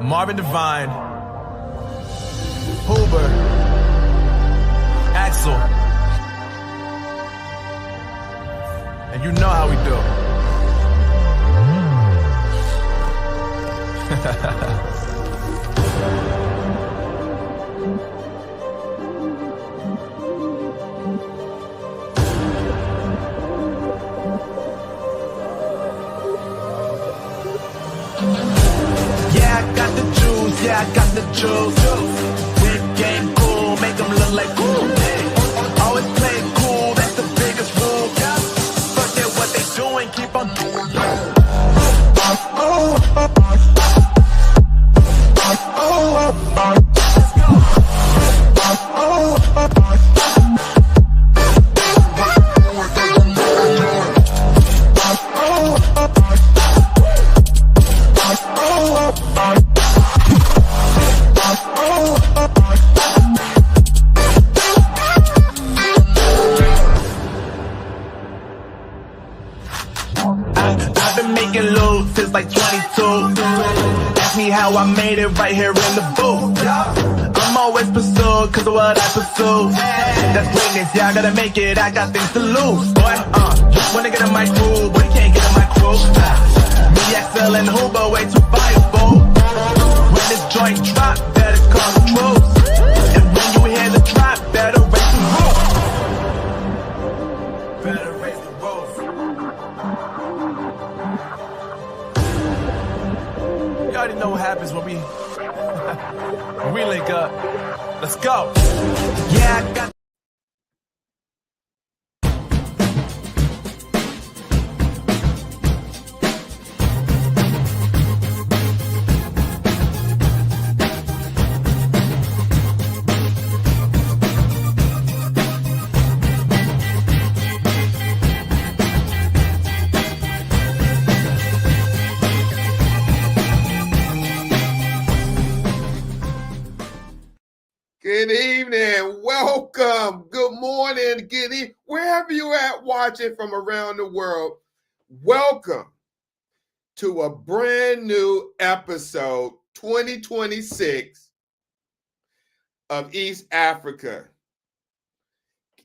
Marvin Devine, Huber, Axel, and you know how we do. Yeah, I got the juice. Big game cool, make them look like cool. Always play it cool, that's the biggest rule. Forget what they doing, keep on doing. I've been making loot since like 22. Ask me how I made it right here in the booth. I'm always pursued cause of what I pursue. That's greatness, yeah, I gotta make it, I got things to lose. Boy, wanna get in my crew, but you can't get in my crew. Me, XL, and Huber, way too fireable. When this joint drop, better call the troops. And when you hear the drop, better raise the roof. Better raise the roof. You already know what happens when we when we link up. Let's go. Yeah, I got. Good evening, welcome, good morning, good evening, wherever you're at watching from around the world, welcome to a brand new episode, 2026 of East Africa.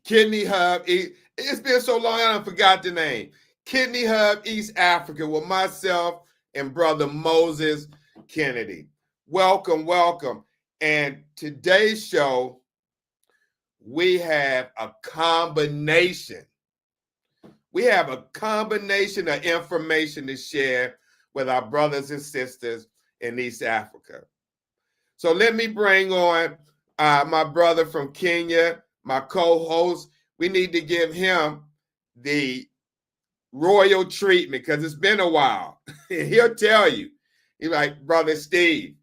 Kidney Hub, it's been so long I forgot the name. Kidney Hub East Africa with myself and brother Moses Kennedy. Welcome, welcome. And today's show, we have a combination. We have a combination of information to share with our brothers and sisters in East Africa. So let me bring on my brother from Kenya, my co-host. We need to give him the royal treatment because it's been a while. He'll tell you. He's like, Brother Steve,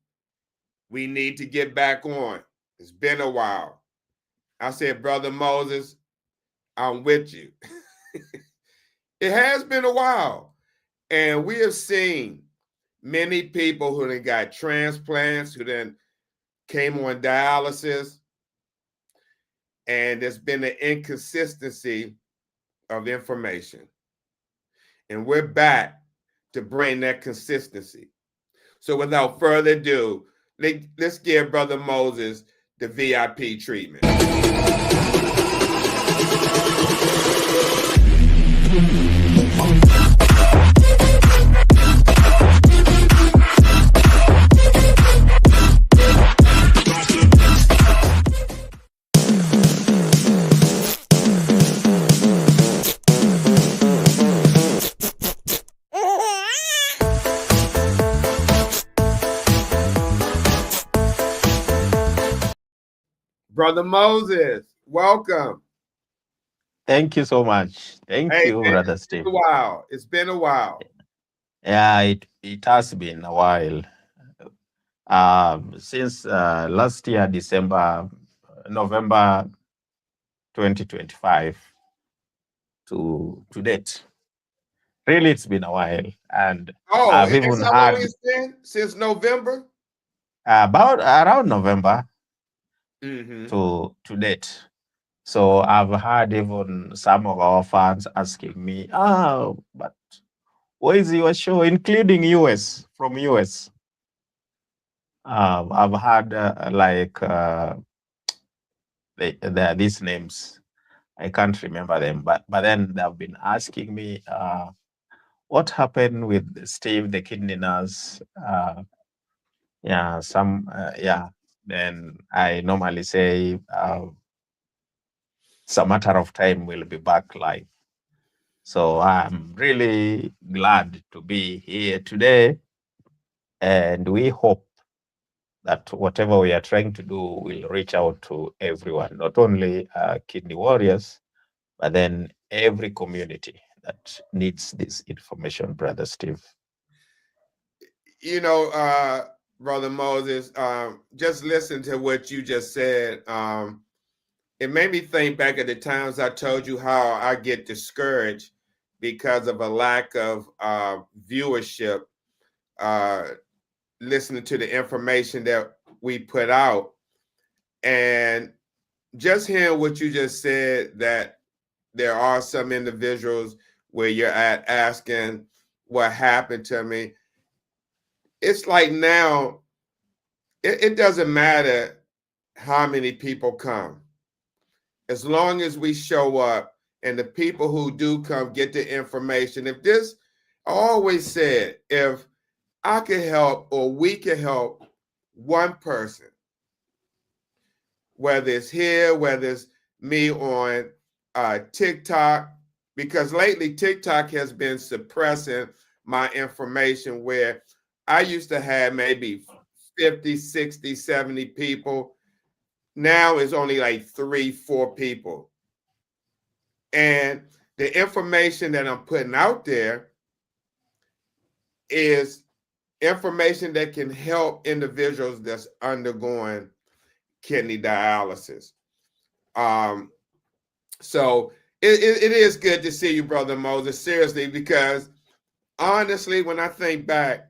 we need to get back on. It's been a while. I said, Brother Moses, I'm with you. It has been a while. And we have seen many people who then got transplants, who then came on dialysis. And there's been an inconsistency of information. And we're back to bring that consistency. So without further ado, let's give Brother Moses the VIP treatment. Brother Moses, welcome. Thank you so much. Thank you, man, Brother Steve. It's been a while. Yeah, it has been a while. Since last year, November 2025 to date. Really, it's been a while. And I've even how had long it's been? Since November? about around November Mm-hmm. to date. So I've had even some of our fans asking me, but where is your show, including from US? I've had these names. I can't remember them, but then they've been asking me what happened with Steve, the kidney nurse. Yeah, yeah. Then I normally say it's a matter of time. We'll be back live. So I'm really glad to be here today, and we hope that whatever we are trying to do will reach out to everyone, not only kidney warriors, but then every community that needs this information, Brother Steve. You know, Brother Moses, just listen to what you just said. It made me think back at the times I told you how I get discouraged because of a lack of viewership, uh, listening to the information that we put out. And just hearing what you just said, that there are some individuals where you're at asking what happened to me. It's like now, it doesn't matter how many people come. As long as we show up and the people who do come get the information. I always said, if I could help or we could help one person, whether it's here, whether it's me on TikTok, because lately TikTok has been suppressing my information where I used to have maybe 50, 60, 70 people. Now it's only like 3, 4 people. And the information that I'm putting out there is information that can help individuals that's undergoing kidney dialysis. So it is good to see you, Brother Moses, seriously, because honestly, when I think back,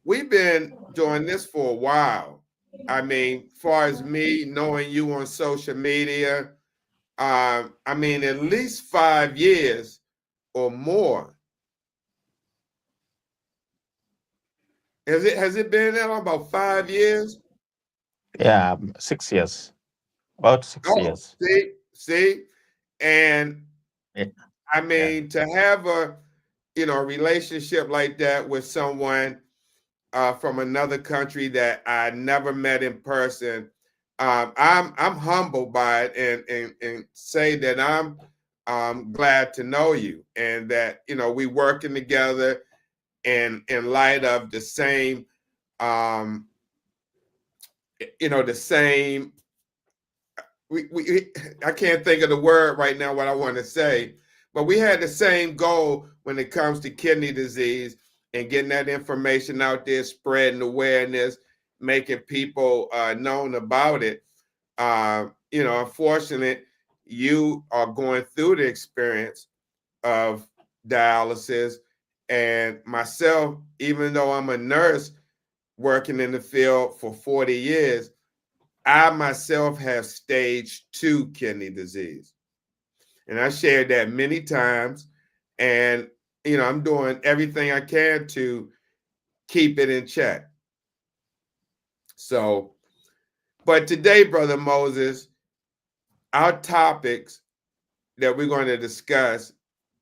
we've been doing this for a while. I mean, far as me knowing you on social media, I mean, at least 5 years or more. Has it been that long? About 5 years? Yeah, 6 years, about six Oh, years. see, and Yeah, I yeah. mean to have a relationship like that with someone from another country that I never met in person. I'm humbled by it and say that I'm glad to know you and that we working together and in light of the same um, the same we I can't think of the word right now what I want to say, but we had the same goal when it comes to kidney disease and getting that information out there, spreading awareness, making people known about it. Unfortunately, you are going through the experience of dialysis, and myself, even though I'm a nurse working in the field for 40 years, I myself have stage 2 kidney disease. And I shared that many times. And, I'm doing everything I can to keep it in check. So, but today, Brother Moses, our topics that we're going to discuss,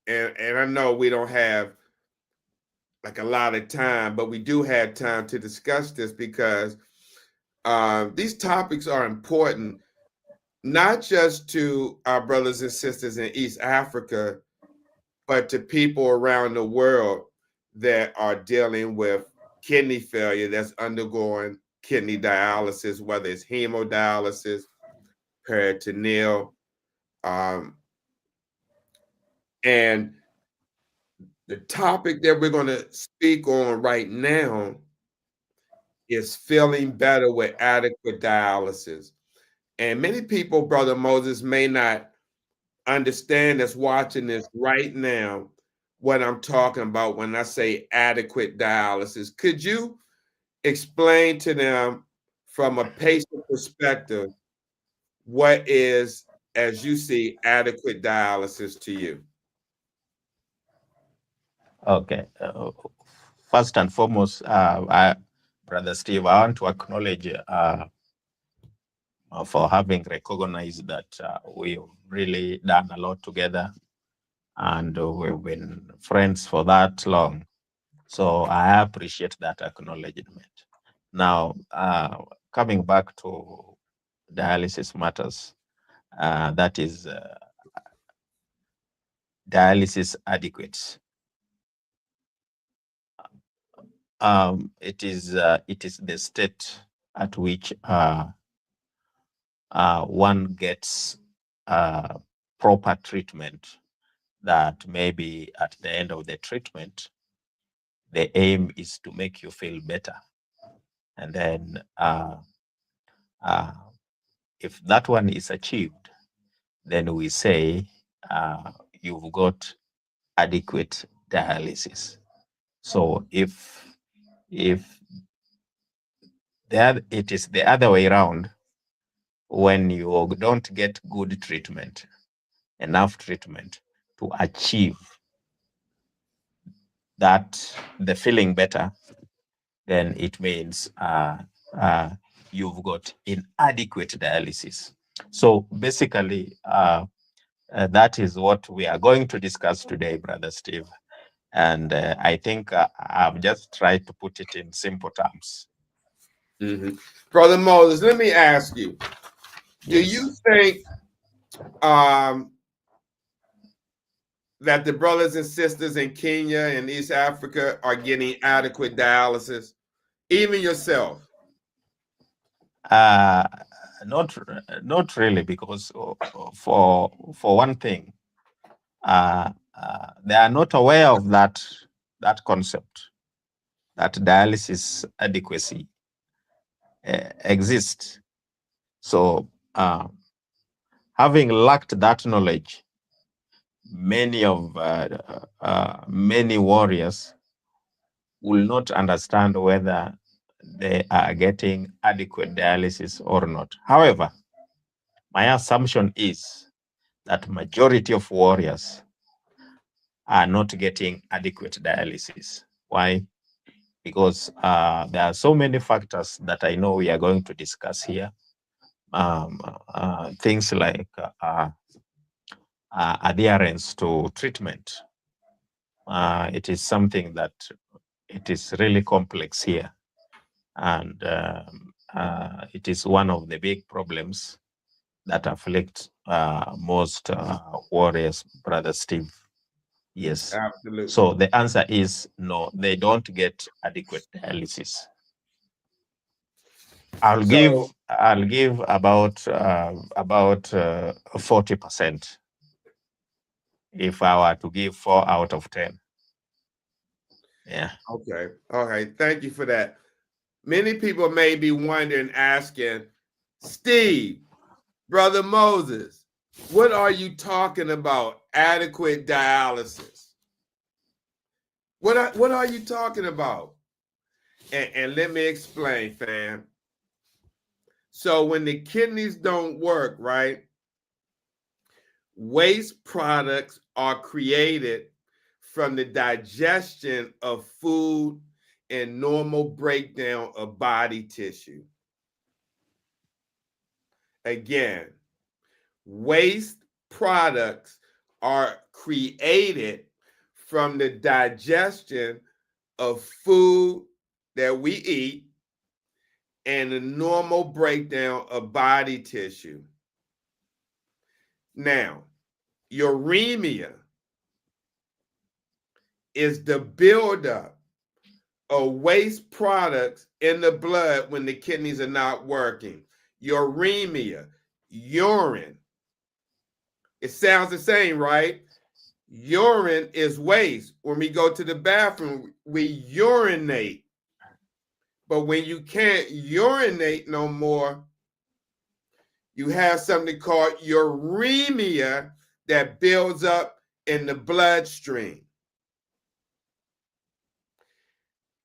and I know we don't have like a lot of time, but we do have time to discuss this because these topics are important not just to our brothers and sisters in East Africa, but to people around the world that are dealing with kidney failure, that's undergoing kidney dialysis, whether it's hemodialysis, peritoneal. Um, and the topic that we're going to speak on right now is feeling better with adequate dialysis. And many people, Brother Moses, may not understand that's watching this right now what I'm talking about when I say adequate dialysis. Could you explain to them from a patient perspective what is, as you see, adequate dialysis to you? Okay. First and foremost, Brother Steve, I want to acknowledge for having recognized that we've really done a lot together, and we've been friends for that long. So I appreciate that acknowledgement. Now, coming back to dialysis matters, that is dialysis adequate. It is the state at which one gets proper treatment, that maybe at the end of the treatment, the aim is to make you feel better. And then if that one is achieved, then we say you've got adequate dialysis. So if it is the other way around, when you don't get good treatment, enough treatment to achieve that, the feeling better, then it means you've got inadequate dialysis. So basically, that is what we are going to discuss today, Brother Steve. And I think I've just tried to put it in simple terms. Mm-hmm. Brother Moses, let me ask you, do Yes. you think that the brothers and sisters in Kenya and East Africa are getting adequate dialysis? Even yourself? Not really, because for one thing, they are not aware of that concept, that dialysis adequacy exists. So having lacked that knowledge, many warriors will not understand whether they are getting adequate dialysis or not. However, my assumption is that majority of warriors are not getting adequate dialysis. Why? Because there are so many factors that I know we are going to discuss here. Things like adherence to treatment. It is something that it is really complex here. And it is one of the big problems that afflict most warriors, Brother Steve. Yes. Absolutely. So the answer is no, they don't get adequate dialysis. I'll give about 40%, if I were to give 4 out of 10. Yeah. Okay. All right. Thank you for that. Many people may be wondering, asking, Steve, Brother Moses, what are you talking about? Adequate dialysis. What are you talking about? And let me explain, fam. So when the kidneys don't work, right, waste products are created from the digestion of food and normal breakdown of body tissue. Again, waste products are created from the digestion of food that we eat and the normal breakdown of body tissue. Now, uremia is the buildup of waste products in the blood when the kidneys are not working. Uremia, urine. It sounds the same, right? Urine is waste. When we go to the bathroom, we urinate. But when you can't urinate no more, you have something called uremia that builds up in the bloodstream.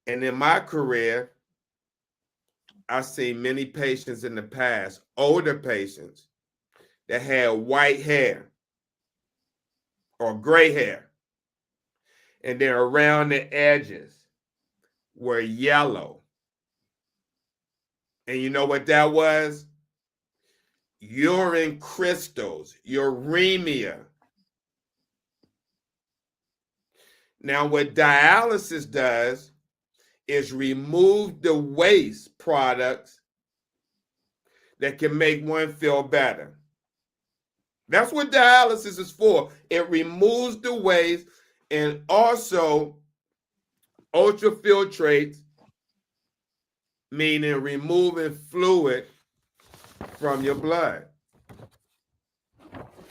And in my career, I've seen many patients in the past, older patients, that had white hair or gray hair. And then around the edges were yellow. And you know what that was? Urine crystals, uremia. Now, what dialysis does is remove the waste products that can make one feel better. That's what dialysis is for. It removes the waste and also ultrafiltrates, meaning removing fluid from your blood.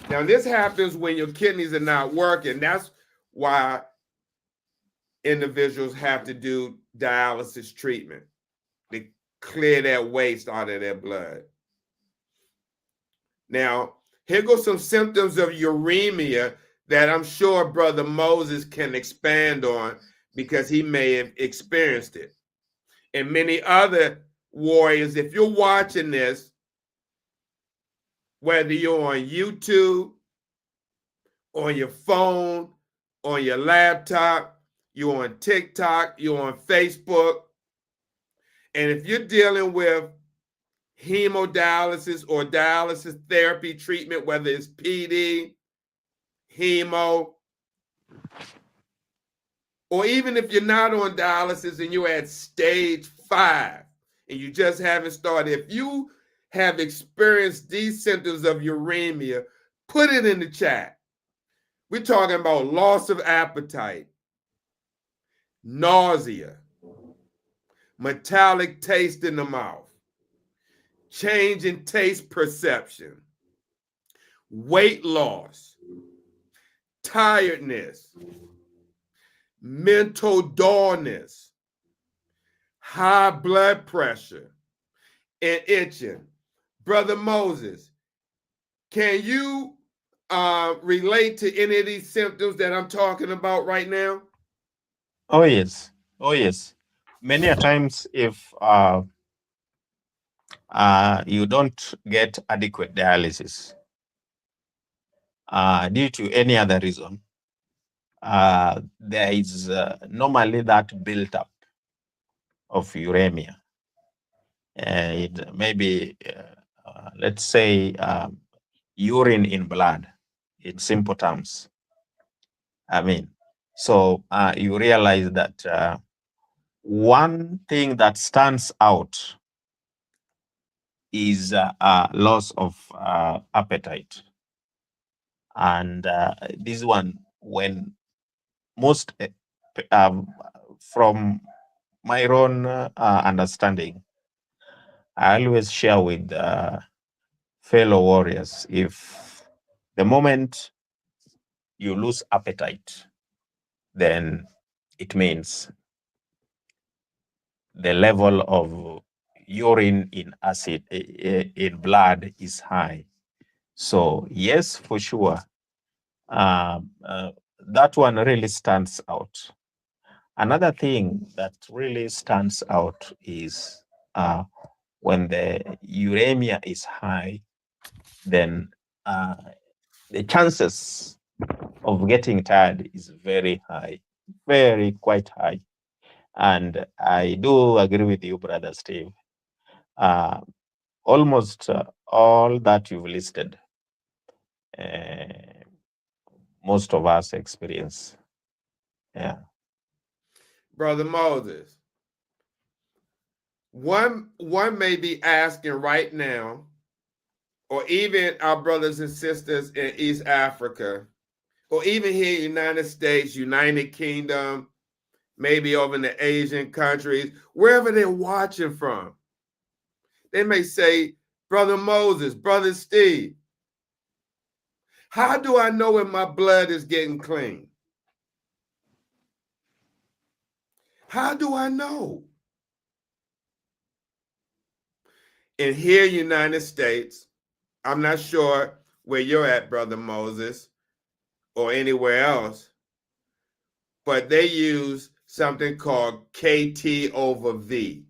Now, this happens when your kidneys are not working. That's why individuals have to do dialysis treatment to clear that waste out of their blood. Now, here goes some symptoms of uremia that I'm sure Brother Moses can expand on because he may have experienced it. And many other warriors, if you're watching this, whether you're on YouTube, on your phone, on your laptop, you're on TikTok, you're on Facebook, and if you're dealing with hemodialysis or dialysis therapy treatment, whether it's PD, hemo, or even if you're not on dialysis and you're at stage 5 and you just haven't started, if you have experienced these symptoms of uremia, put it in the chat. We're talking about loss of appetite, nausea, metallic taste in the mouth, change in taste perception, weight loss, tiredness, mental dullness, high blood pressure, and itching. Brother Moses, can you relate to any of these symptoms that I'm talking about right now? Oh yes, oh yes. Many a times, if you don't get adequate dialysis due to any other reason, there is normally that built up of uremia. It may be, let's say, urine in blood, in simple terms. I mean, so you realize that one thing that stands out is loss of appetite. And this one, when most, from my own understanding, I always share with fellow warriors, if the moment you lose appetite, then it means the level of urine in acid in blood is high. So yes, for sure, that one really stands out. Another thing that really stands out is when the uremia is high, then the chances of getting tired is very high, quite high. And I do agree with you, Brother Steve. Almost all that you've listed, most of us experience. Yeah. Brother Moses, one may be asking right now, or even our brothers and sisters in East Africa, or even here in the United States, United Kingdom, maybe over in the Asian countries, wherever they're watching from. They may say, Brother Moses, Brother Steve, how do I know when my blood is getting clean? How do I know? In here, United States, I'm not sure where you're at, Brother Moses, or anywhere else, but they use something called KT over V.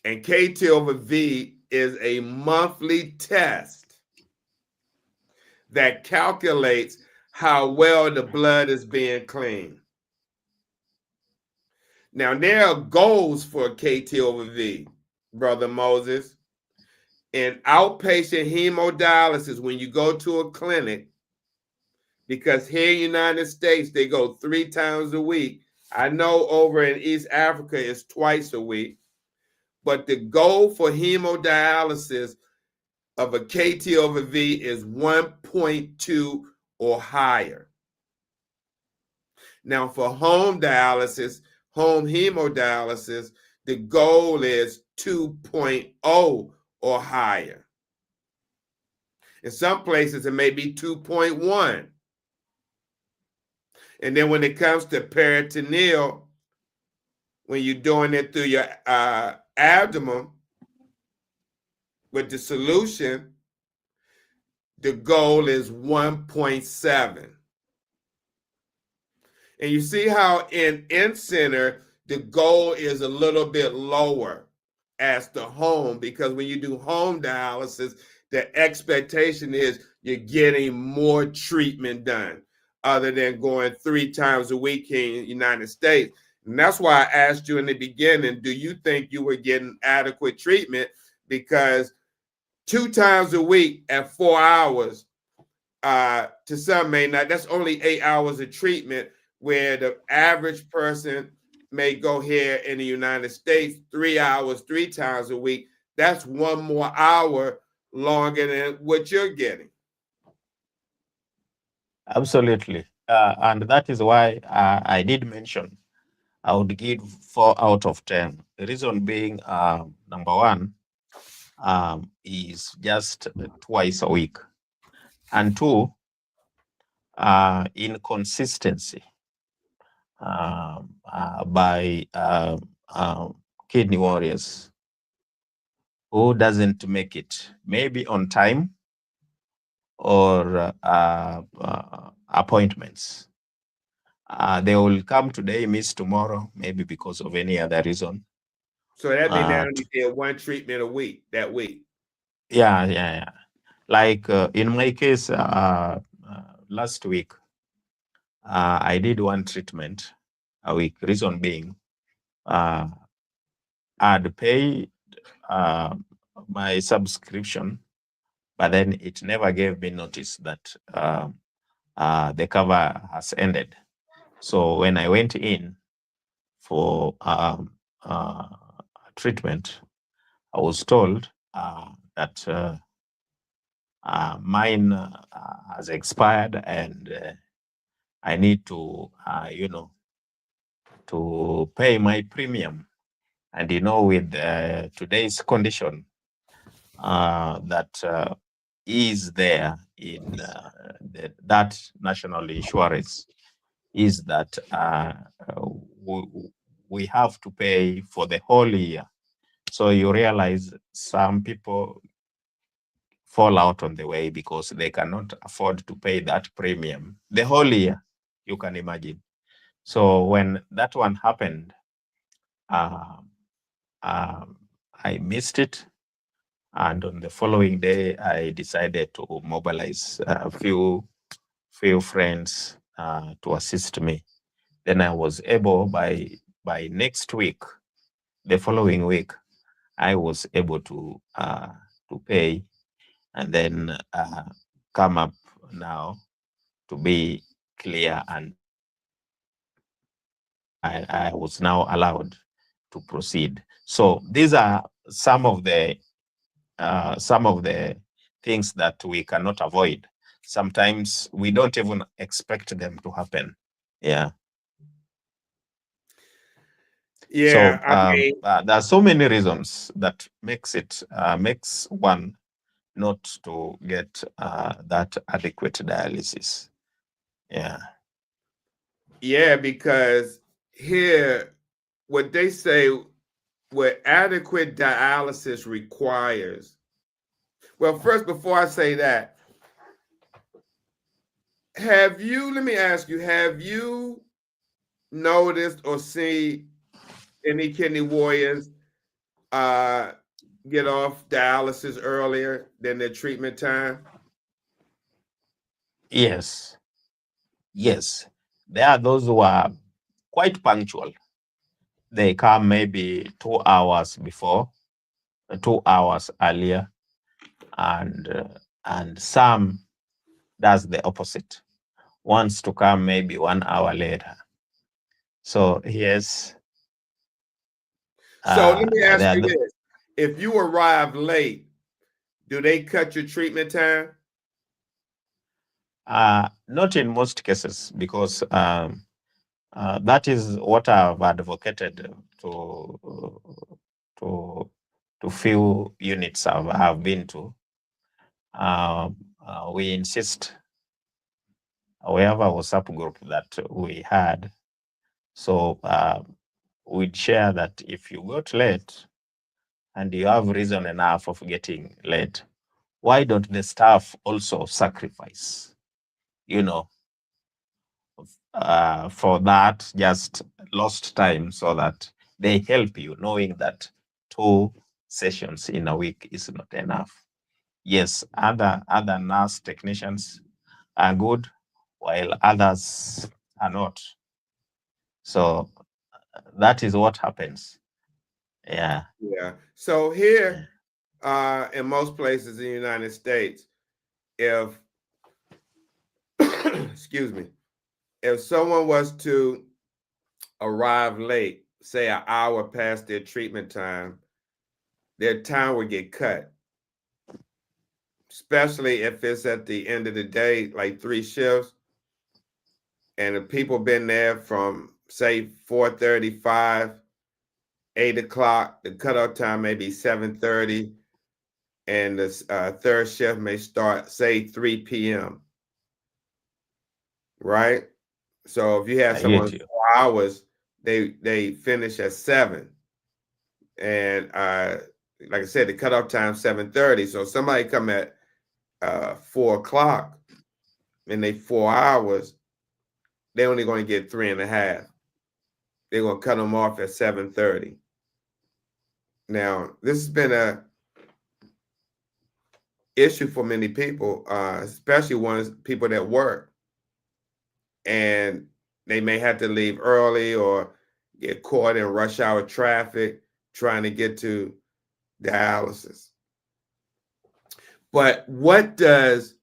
And KT over V is a monthly test that calculates how well the blood is being cleaned. Now, there are goals for KT over V, Brother Moses. In outpatient hemodialysis, when you go to a clinic, because here in the United States, they go 3 times a week. I know over in East Africa, it's twice a week. But the goal for hemodialysis of a KT over V is 1.2 or higher. Now, for home dialysis, home hemodialysis, the goal is 2.0 or higher. In some places, it may be 2.1. And then when it comes to peritoneal, when you're doing it through your abdomen with the solution, the goal is 1.7. And you see how in center, the goal is a little bit lower as the home, because when you do home dialysis, the expectation is you're getting more treatment done other than going 3 times a week in the United States. And that's why I asked you in the beginning, do you think you were getting adequate treatment? Because 2 times a week at 4 hours, to some may not, that's only 8 hours of treatment, where the average person may go here in the United States 3 hours, 3 times a week. That's 1 more hour longer than what you're getting. Absolutely. And that is why I did mention I would give 4 out of 10. The reason being, number one, is just twice a week. And 2, inconsistency by kidney warriors who doesn't make it maybe on time or appointments. They will come today, miss tomorrow, maybe because of any other reason. So that means they only did 1 treatment a week that week. Yeah. Like in my case, last week, I did 1 treatment a week. Reason being, I'd paid my subscription, but then it never gave me notice that the cover has ended. So when I went in for treatment, I was told that mine has expired and I need to, to pay my premium. And with today's condition that is there in that national insurance, is that we have to pay for the whole year. So you realize some people fall out on the way because they cannot afford to pay that premium the whole year, you can imagine. So when that one happened, I missed it. And on the following day, I decided to mobilize a few friends to assist me. Then I was able, by next week, the following week, I was able to pay and then come up now to be clear, and I was now allowed to proceed. So these are some of the things that we cannot avoid. Sometimes we don't even expect them to happen. Yeah. Yeah, So there are so many reasons that makes one not to get that adequate dialysis. Yeah. Yeah, because here, what they say, what adequate dialysis requires. Well, first, before I say that, let me ask you, have you noticed or seen any kidney warriors get off dialysis earlier than their treatment time? Yes. There are those who are quite punctual. they come maybe 2 hours before, 2 hours earlier, and some does the opposite, wants to come maybe 1 hour later. So yes. So let me ask you The, this. If you arrive late, do they cut your treatment time? not in most cases, because that is what I've advocated to few units I've been to. We insist, we have a WhatsApp group that we had. So we'd share that if you got late and you have reason enough of getting late, why don't the staff also sacrifice, for that just lost time, so that they help you, knowing that 2 sessions in a week is not enough. Yes, other nurse technicians are good, while others are not. So that is what happens. Yeah. Yeah. So here, in most places in the United States, if excuse me, if someone was to arrive late, say an hour past their treatment time, their time would get cut. Especially if it's at the end of the day, like 3 shifts, and the people been there from say 4:35, 8 o'clock. The cutoff time may be 7:30, and the third shift may start say 3 p.m. Right? So if you have I someone get you. 4 hours, they finish at 7, and like I said, the cutoff time 7:30. So somebody come at 4 o'clock, and they 4 hours, they're only going to get 3.5. They're going to cut them off at 7:30. Now, this has been a issue for many people, especially people that work, and they may have to leave early or get caught in rush hour traffic trying to get to dialysis. But what does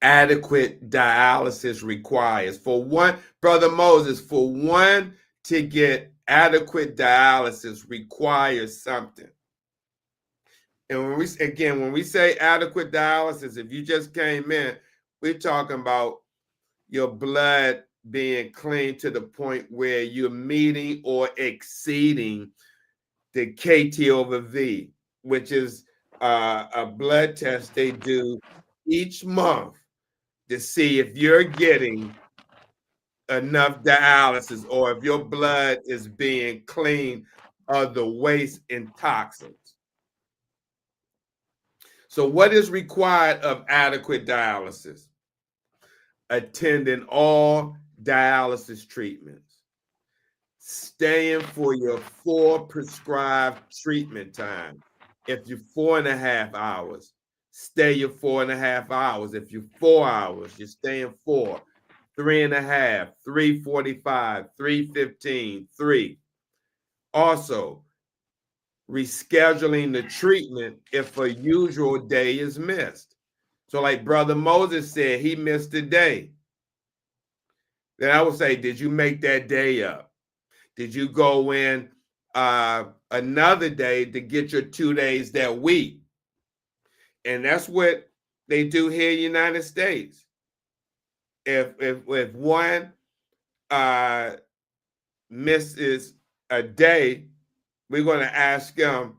adequate dialysis requires? For one, Brother Moses, for one to get adequate dialysis requires something. And when we say adequate dialysis, if you just came in, we're talking about your blood being clean to the point where you're meeting or exceeding the KT over V, which is a blood test they do each month to see if you're getting enough dialysis or if your blood is being cleaned of the waste and toxins. So what is required of adequate dialysis? Attending all dialysis treatments, staying for your 4 prescribed treatment time. If you're 4.5 hours, stay your 4.5 hours. If you're 4 hours, you're staying 4. 3.5, 3:45, 3:15, 3. Also, rescheduling the treatment if a usual day is missed. So, like Brother Moses said, he missed a day. Then I would say, did you make that day up? Did you go in another day to get your 2 days that week? And that's what they do here in the United States. If one misses a day, we're going to ask them,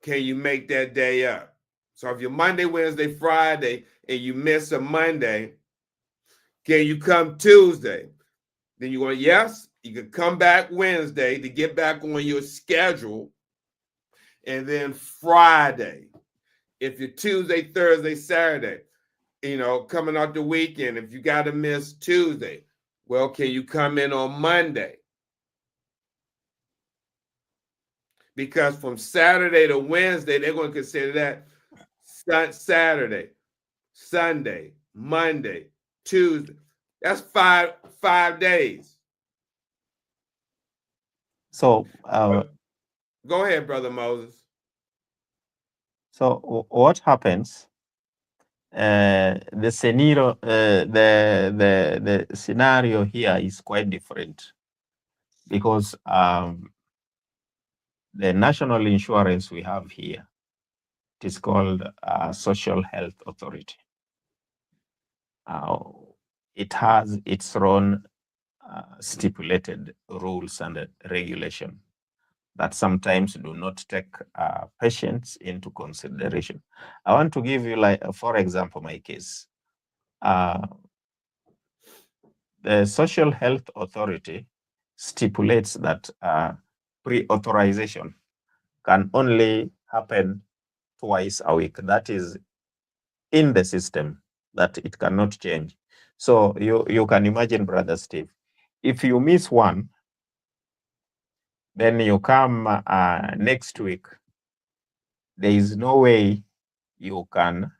can you make that day up? So if you're Monday, Wednesday, Friday, and you miss a Monday, can you come Tuesday? Then you're going, yes, you can come back Wednesday to get back on your schedule. And then Friday, if you're Tuesday, Thursday, Saturday, coming out the weekend, if you got to miss Tuesday, well, can you come in on Monday? Because from Saturday to Wednesday, they're going to consider that Saturday, Sunday, Monday, Tuesday. That's five days. So, Go ahead, Brother Moses. so what happens? The scenario, the scenario here is quite different because the national insurance we have here, it is called Social Health Authority. It has its own stipulated rules and regulation that sometimes do not take patients into consideration. I want to give you, like, for example, my case. The Social Health Authority stipulates that pre-authorization can only happen twice a week. That is in the system, that it cannot change. So you can imagine, Brother Steve, if you miss one, then you come next week, there is no way you can,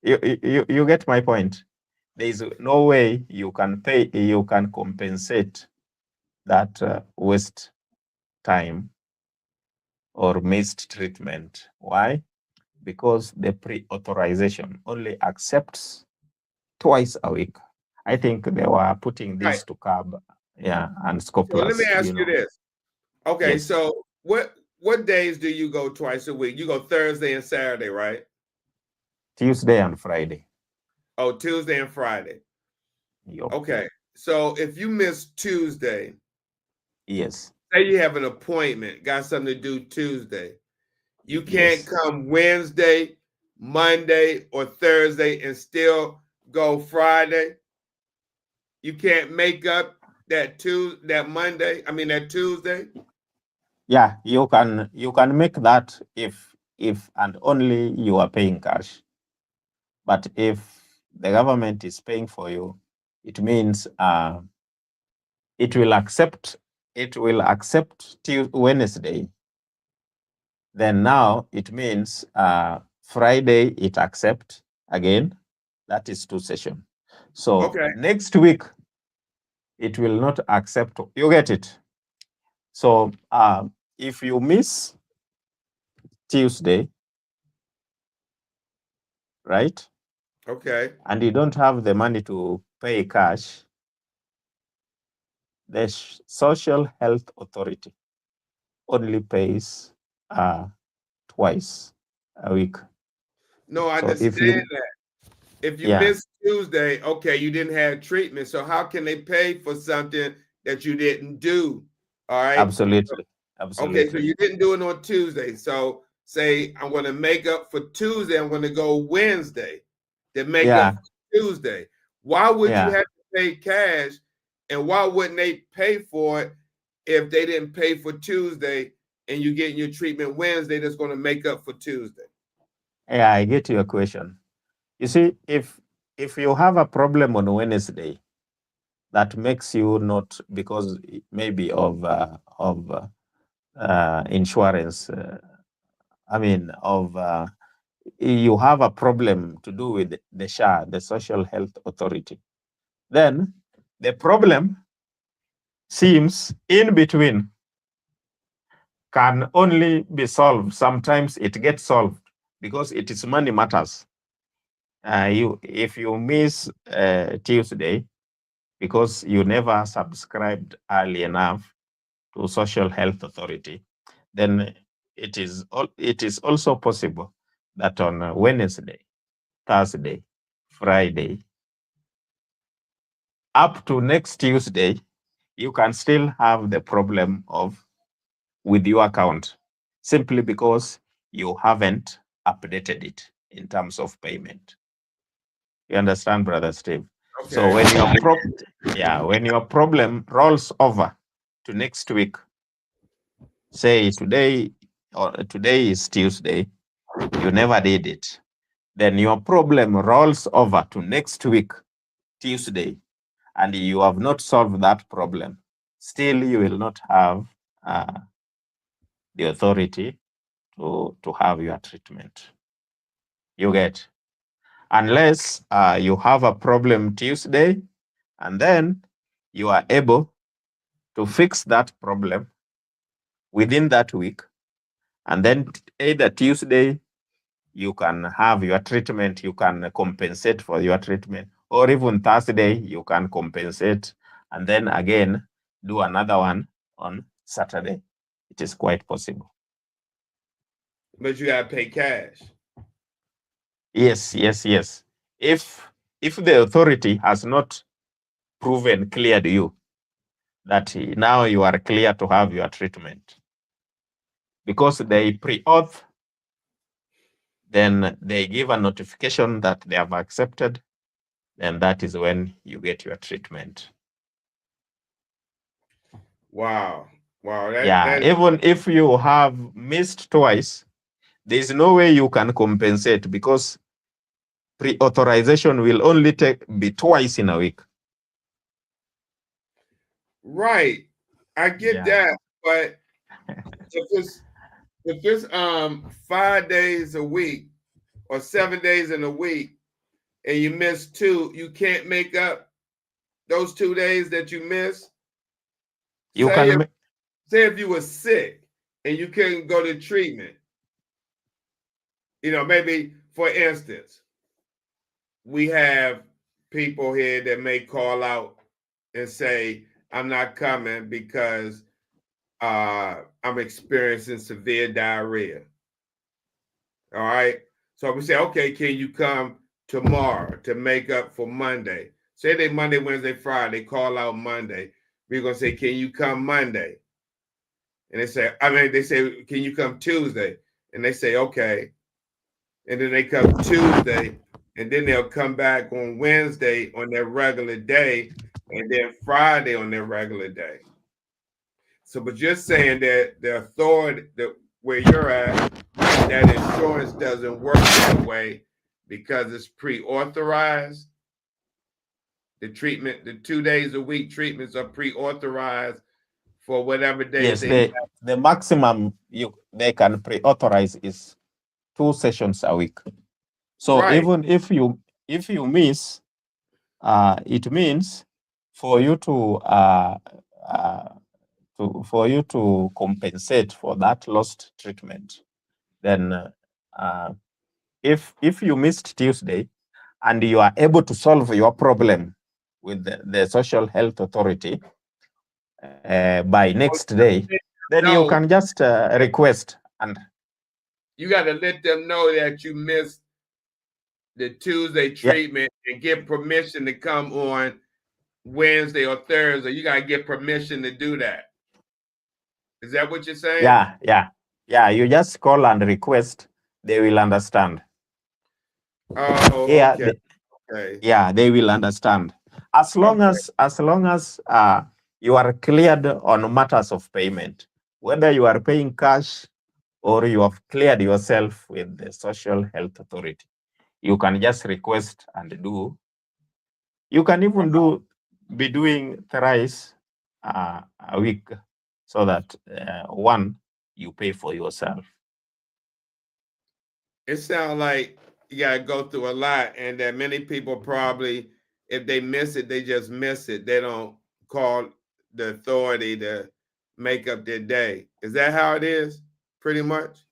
you get my point. There is no way you can pay, you can compensate that waste time or missed treatment. Why? Because the pre-authorization only accepts twice a week. I think they were putting Right. this to curb, and So let me scopeless, ask you this. Okay, Yes. so what days do you go twice a week? You go Thursday and Saturday, right? Tuesday and Friday. Oh, Tuesday and Friday. Yup. Okay. So if you miss Tuesday, Yes. say you have an appointment, got something to do Tuesday, you can't Yes. come Wednesday, Monday, or Thursday and still go Friday. You can't make up that Monday. I mean that Tuesday. Yeah, you can make that if and only you are paying cash. But if the government is paying for you, it means it will accept till Wednesday. Then now it means Friday it accept again. That is 2 sessions. So Okay. next week it will not accept. You get it? So if you miss Tuesday, right? Okay. And you don't have the money to pay cash, the Social Health Authority only pays twice a week. No, I So if understand you, that. If you yeah, miss Tuesday, okay, you didn't have treatment. So how can they pay for something that you didn't do? All right. absolutely, Okay, so absolutely, you didn't do it on Tuesday. So say I'm going to make up for Tuesday. I'm going to go Wednesday to make up yeah, for Tuesday. Why would you yeah. have to pay cash? And why wouldn't they pay for it if they didn't pay for Tuesday and you getting your treatment Wednesday that's going to make up for Tuesday? Yeah, I get your question. You see, if you have a problem on Wednesday that makes you not, because maybe of insurance, I mean of you have a problem to do with the SHA, the Social Health Authority, then the problem seems in between can only be solved. Sometimes it gets solved because it is money matters. If you miss Tuesday because you never subscribed early enough to Social Health Authority, then it is also possible that on Wednesday, Thursday, Friday, up to next Tuesday, you can still have the problem of with your account simply because you haven't updated it in terms of payment. You understand, Brother Steve? So Okay. when your problem rolls over to next week, say today is Tuesday, you never did it, then your problem rolls over to next week, Tuesday, and you have not solved that problem, still you will not have the authority to have your treatment. You get? Unless you have a problem Tuesday, and then you are able to fix that problem within that week. And then either Tuesday, you can have your treatment, you can compensate for your treatment, or even Thursday, you can compensate, and then again, do another one on Saturday. It is quite possible. But you gotta pay cash. Yes, yes, yes. If the authority has not proven clear to you that now you are clear to have your treatment, because they pre-auth, then they give a notification that they have accepted, and that is when you get your treatment. Wow. Wow. Yeah, even if you have missed twice, there's no way you can compensate, because pre-authorization will only be twice in a week. Right. I get that, but if it's 5 days a week or 7 days in a week and you miss 2, you can't make up those 2 days that you miss. Say if you were sick and you couldn't go to treatment, maybe for instance, we have people here that may call out and say, I'm not coming because I'm experiencing severe diarrhea. All right. So we say, okay, can you come tomorrow to make up for Monday? Say they Monday, Wednesday, Friday, call out Monday. We're going to say, can you come Monday? And they say, can you come Tuesday? And they say, okay. And then they come Tuesday, and then they'll come back on Wednesday on their regular day, and then Friday on their regular day. So, but you're saying that the authority, where you're at, that insurance doesn't work that way because it's pre-authorized. The treatment, the 2 days a week treatments are pre-authorized for whatever days. Yes, the maximum they can pre-authorize is 2 sessions a week. So right. Even if you miss, it means for you to compensate for that lost treatment, then if you missed Tuesday and you are able to solve your problem with the social health authority by next day, then you can just request, and you got to let them know that you missed the Tuesday treatment and get permission to come on Wednesday or Thursday. You got to get permission to do that. Is that what you're saying? Yeah. You just call and request. They will understand. Oh, okay. They will understand. As long as you are cleared on matters of payment, whether you are paying cash or you have cleared yourself with the social health authority, you can just request and do. You can even be doing thrice a week, so that one, you pay for yourself. It sounds like you got to go through a lot, and that many people probably, if they miss it, they just miss it. They don't call the authority to make up their day. Is that how it is? Pretty much?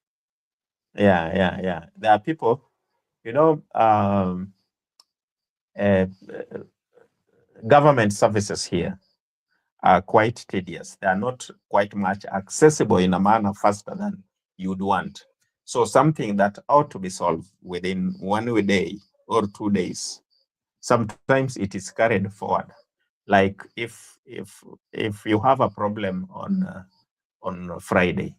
Yeah. There are people, government services here are quite tedious. They are not quite much accessible in a manner faster than you'd want. So something that ought to be solved within 1 day or 2 days, sometimes it is carried forward. Like if you have a problem on Friday,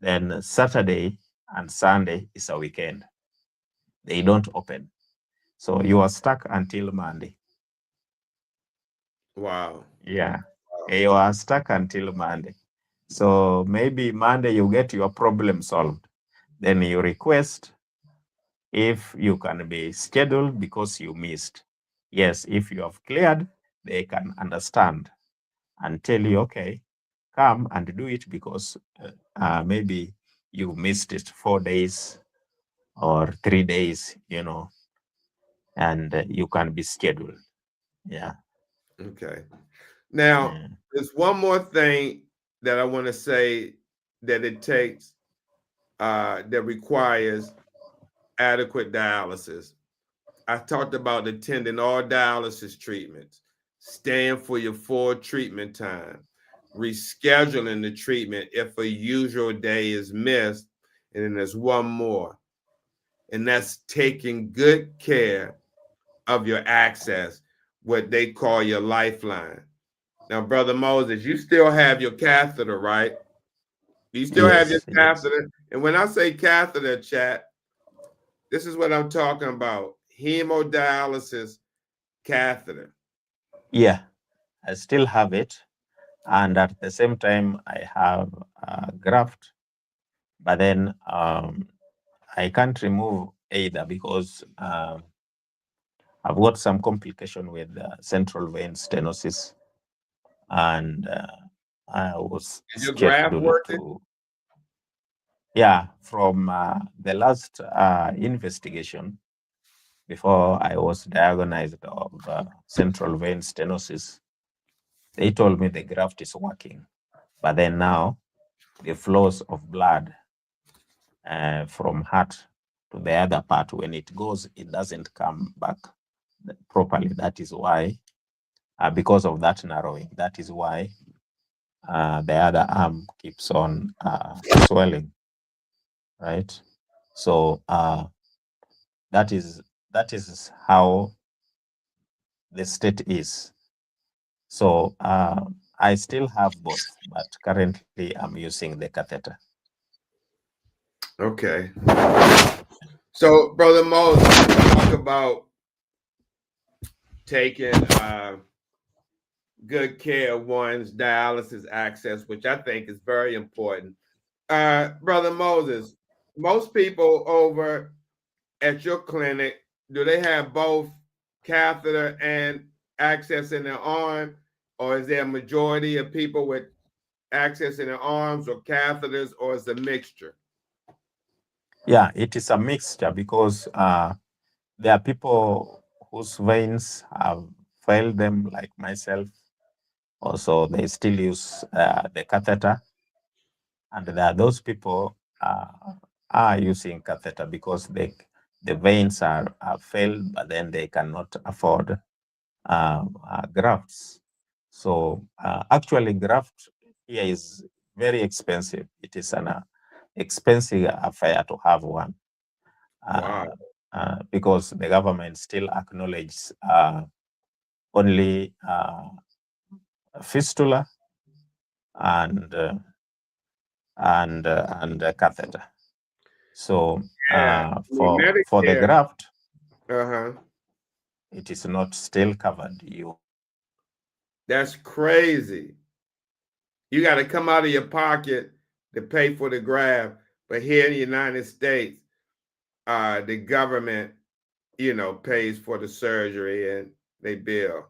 then Saturday and Sunday is a weekend. They don't open. So you are stuck until Monday. Wow. Yeah. You are stuck until Monday. So maybe Monday you get your problem solved. Then you request if you can be scheduled because you missed. Yes, if you have cleared, they can understand and tell you, okay, come and do it because maybe you missed it 4 days or 3 days, and you can be scheduled. Yeah. Okay. Now, there's one more thing that I want to say that it takes that requires adequate dialysis. I talked about attending all dialysis treatments, staying for your full treatment time, rescheduling the treatment if a usual day is missed, and then there's one more, and that's taking good care of your access, what they call your lifeline. Now, Brother Moses, you still have your catheter, right? You still have your Yes, yes. catheter. And when I say catheter, chat, this is what I'm talking about. Hemodialysis catheter. Yeah, I still have it. And at the same time, I have a graft, but then I can't remove either because I've got some complication with central vein stenosis, and I was Is your graft scheduled working? to, yeah, from the last investigation before I was diagnosed of central vein stenosis. They told me the graft is working, but then now the flows of blood from heart to the other part, when it goes, it doesn't come back properly. That is why, because of that narrowing, that is why the other arm keeps on swelling, right? So that is how the state is. So I still have both, but currently I'm using the catheter. Okay. So, Brother Moses, talk about taking good care of one's dialysis access, which I think is very important. Brother Moses, most people over at your clinic, do they have both catheter and access in their arm, or is there a majority of people with access in their arms or catheters, or is it a mixture? Yeah, it is a mixture because there are people whose veins have failed them, like myself. Also, they still use the catheter, and there are those people are using catheter because the veins are failed, but then they cannot afford grafts. So actually, graft here is very expensive. It is an expensive affair to have one. Wow. Because the government still acknowledges only fistula and catheter. So Yeah. for the Medicare. graft, Uh-huh. it is not still covered. That's crazy. You got to come out of your pocket to pay for the graft. But here in the United States, the government, pays for the surgery and they bill.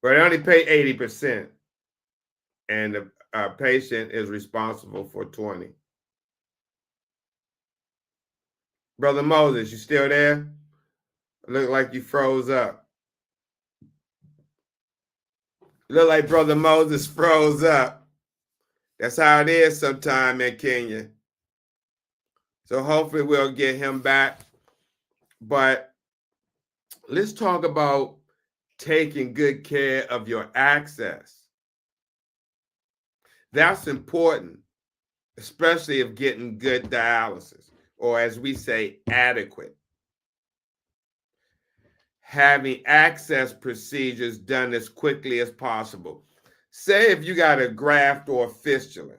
But they only pay 80%. And the patient is responsible for 20. Brother Moses, you still there? Look like you froze up. Look like Brother Moses froze up. That's how it is sometime in Kenya. So hopefully we'll get him back. But let's talk about taking good care of your access. That's important, especially if getting good dialysis, or as we say, adequate. Having access procedures done as quickly as possible. Say if you got a graft or a fistula,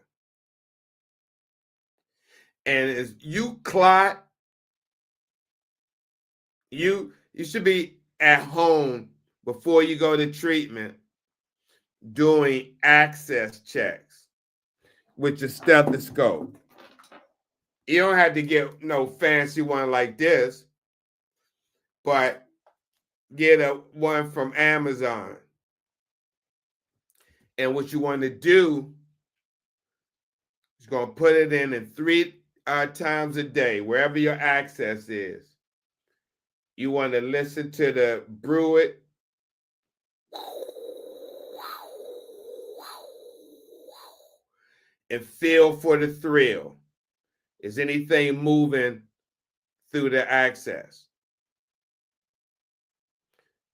and as you clot, you should be at home before you go to treatment doing access checks with your stethoscope. You don't have to get no fancy one like this, but get one from Amazon. And what you want to do is going to put it in 3 times a day, wherever your access is. You want to listen to the brew it. and feel for the thrill. Is anything moving through the access?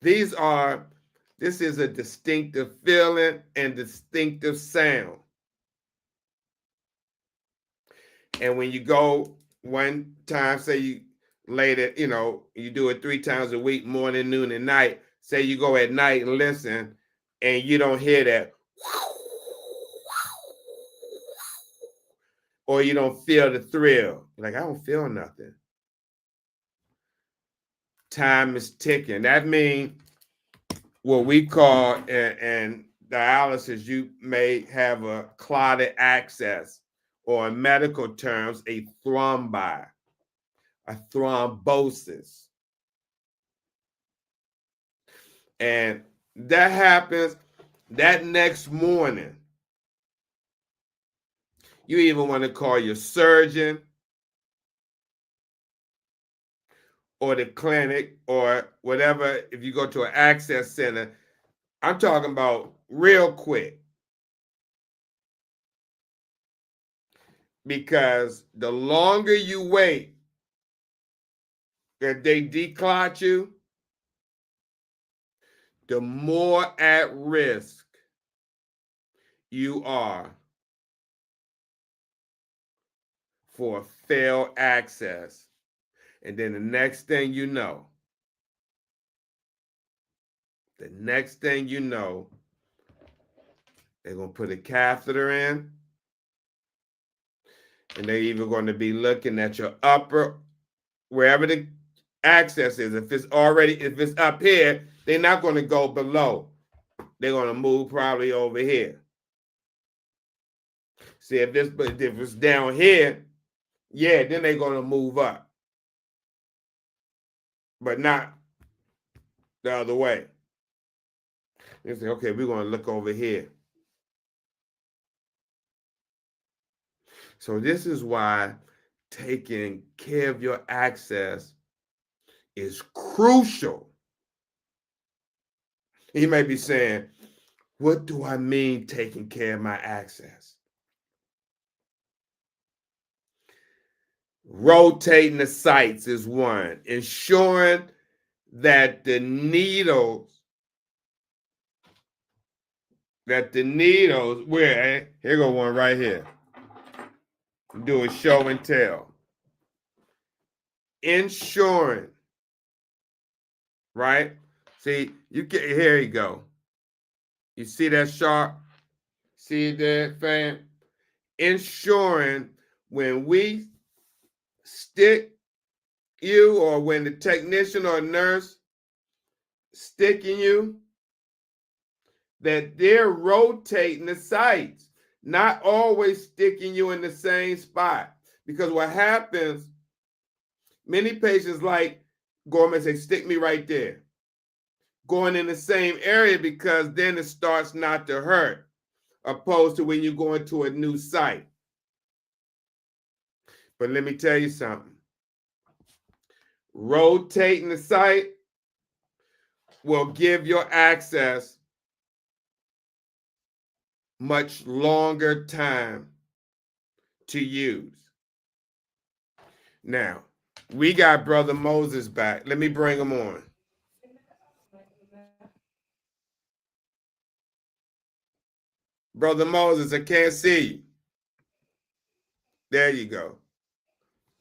This is a distinctive feeling and distinctive sound. And when you go one time, say you late at, you do it 3 times a week, morning, noon, and night. Say you go at night and listen, and you don't hear that, or you don't feel the thrill. Like, I don't feel nothing. Time is ticking. That means what we call in dialysis, you may have a clotted access, or in medical terms, a thrombi, a thrombosis. And that happens that next morning. You even want to call your surgeon or the clinic or whatever. If you go to an access center, I'm talking about real quick. Because the longer you wait that they declot you, the more at risk you are for failed access. And then the next thing you know, they're going to put a catheter in, and they're even going to be looking at your upper, wherever the access is. If it's up here, they're not going to go below. They're going to move probably over here. See, if it's down here, yeah, then they're going to move up. But not the other way. They say, okay, we're going to look over here. So this is why taking care of your access is crucial. You may be saying, what do I mean taking care of my access? Rotating the sites is one. Ensuring that the needles, here go one right here. Do a show and tell. Ensuring, right? See, here you go. You see that sharp? See it there, fam? Ensuring when we stick you, or when the technician or nurse sticking you, that they're rotating the sites, not always sticking you in the same spot. Because what happens, many patients like going and say, stick me right there. Going in the same area, because then it starts not to hurt, opposed to when you go into a new site. But let me tell you something. Rotating the site will give your access much longer time to use. Now, we got Brother Moses back. Let me bring him on. Brother Moses, I can't see you. There you go.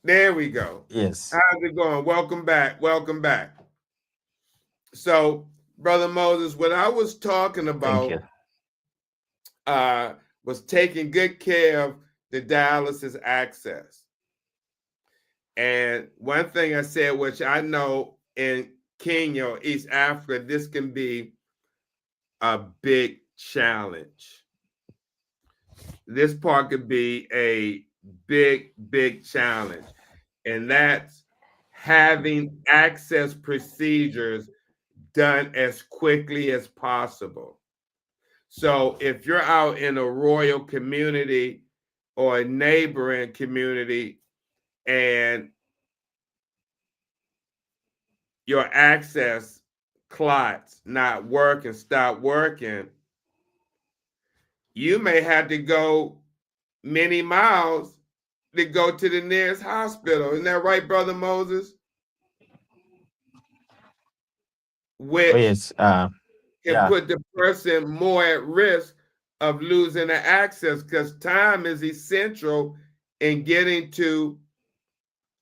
There we go. Yes. How's it going? Welcome back. Welcome back. So, Brother Moses, what I was talking about was taking good care of the dialysis access. And one thing I said, which I know in Kenya or East Africa, this can be a big challenge. This part could be a big, big challenge. And that's having access procedures done as quickly as possible. So if you're out in a rural community or a neighboring community and your access clots not working, stop working, you may have to go many miles to go to the nearest hospital. Isn't that right, Brother Moses? Which yes. can Yeah. put the person more at risk of losing the access, because time is essential in getting to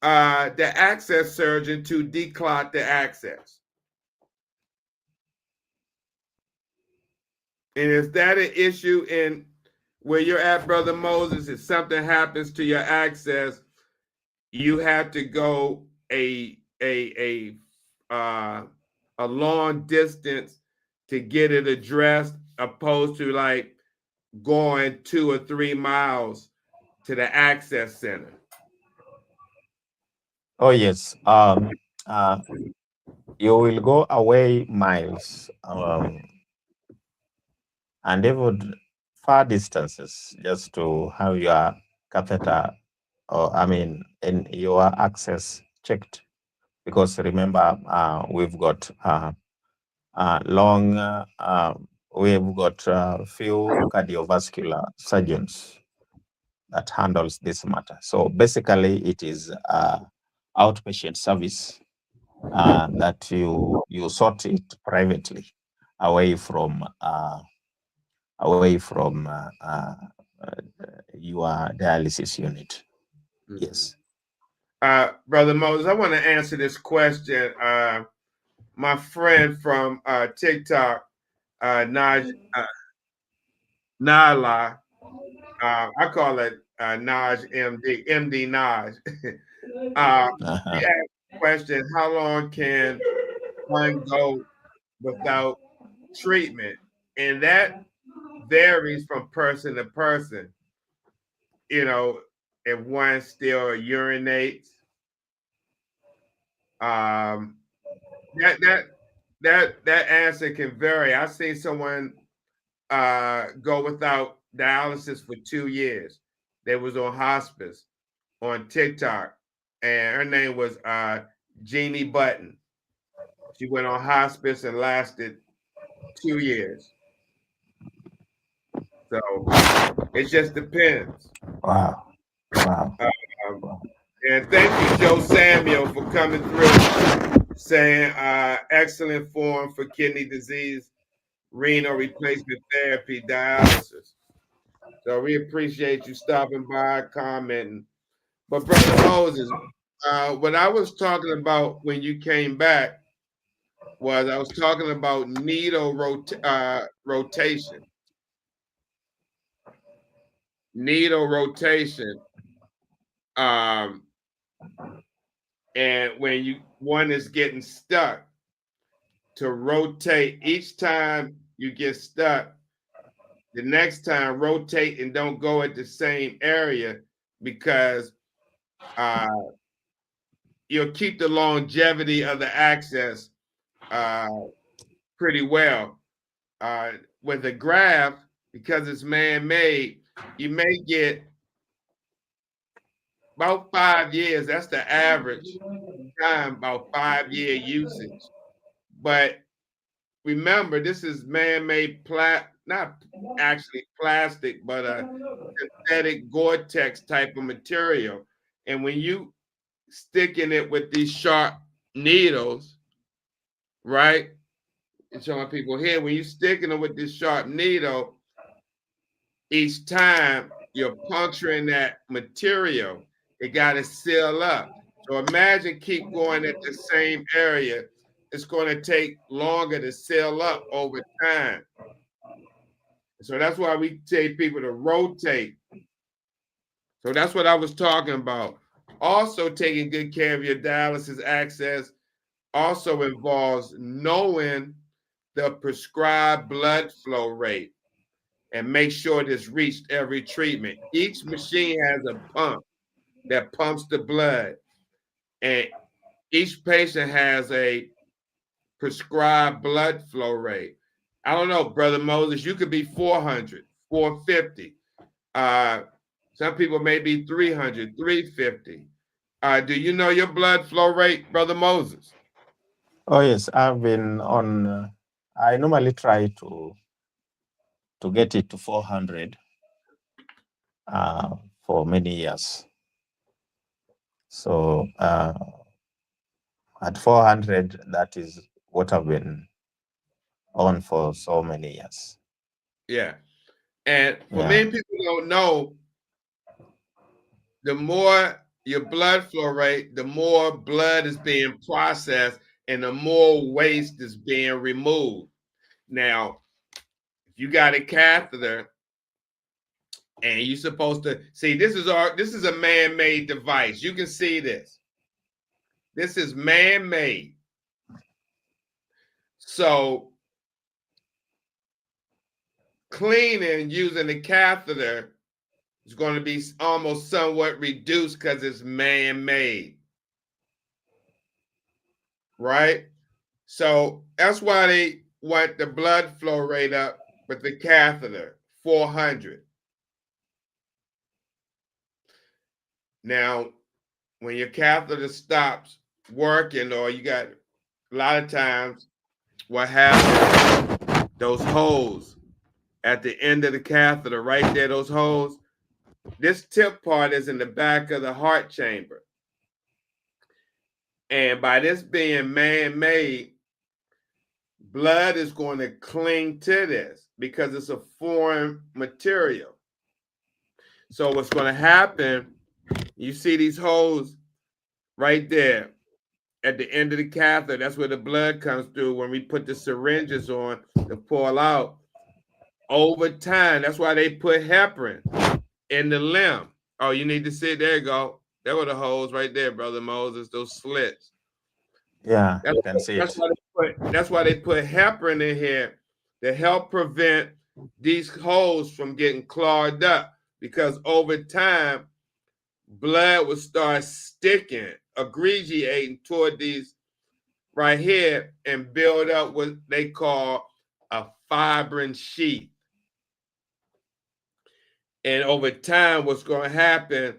the access surgeon to declot the access. And is that an issue in where you're at, Brother Moses? If something happens to your access, you have to go a long distance to get it addressed, opposed to like going 2 or 3 miles to the access center. Oh yes. You will go away miles, and even far distances just to have your catheter, or I mean, in your access checked. Because remember, we've got long, we've got few cardiovascular surgeons that handles this matter. So basically, it is outpatient service that you sort it privately, away from your dialysis unit. Mm-hmm. Yes. Brother Moses, I want to answer this question. My friend from TikTok, Naj Nala, I call it Naj MD Naj. He asked the question, how long can one go without treatment? And that varies from person to person. You know, if one still urinates, um, that answer can vary. I've seen someone go without dialysis for 2 years. They was on hospice on TikTok, and her name was Jeannie Button. She went on hospice and lasted 2 years. So it just depends. Wow. Wow. And thank you, Joe Samuel, for coming through, saying excellent form for kidney disease, renal replacement therapy, dialysis. So we appreciate you stopping by, commenting. But Brother Moses, what I was talking about when you came back was I was talking about needle rotation. Needle rotation. Um, and when one is getting stuck, to rotate each time you get stuck, the next time rotate and don't go at the same area, because you'll keep the longevity of the access pretty well. With a graft, because it's man-made, you may get about 5 years. That's the average time, about 5-year usage. But remember, this is man-made not actually plastic, but a synthetic Gore-Tex type of material. And when you sticking it with these sharp needles, right? And showing people here, when you sticking it with this sharp needle, each time you're puncturing that material, it got to seal up. So imagine keep going at the same area. It's going to take longer to seal up over time. So that's why we take people to rotate. So that's what I was talking about. Also, taking good care of your dialysis access also involves knowing the prescribed blood flow rate and make sure it is reached every treatment. Each machine has a pump that pumps the blood, and each patient has a prescribed blood flow rate. I don't know, Brother Moses, you could be 400, 450. Some people may be 300, 350. Do you know your blood flow rate, Brother Moses? Oh yes, I've been on. I normally try to get it to 400. for many years. So at 400, that is what I've been on for so many years. Yeah. And for many people don't know, the more your blood flow rate, the more blood is being processed and the more waste is being removed. Now, if you got a catheter and you're supposed to see, this is a man-made device. You can see this. This is man-made. So cleaning using the catheter is going to be almost somewhat reduced because it's man-made. Right? So that's why they want the blood flow rate up with the catheter, 400. Now, when your catheter stops working, or you got a lot of times what happens, those holes at the end of the catheter, right there, those holes, this tip part is in the back of the heart chamber. And by this being man-made, blood is going to cling to this because it's a foreign material. So what's going to happen, you see these holes right there at the end of the catheter. That's where the blood comes through when we put the syringes on to pull out. Over time, that's why they put heparin in the limb. Oh, you need to see, there you go. There were the holes right there, Brother Moses, those slits. Yeah, you can see it. That's why they put heparin in here to help prevent these holes from getting clogged up, because over time, blood will start sticking, aggregating toward these right here and build up what they call a fibrin sheath. And over time, what's going to happen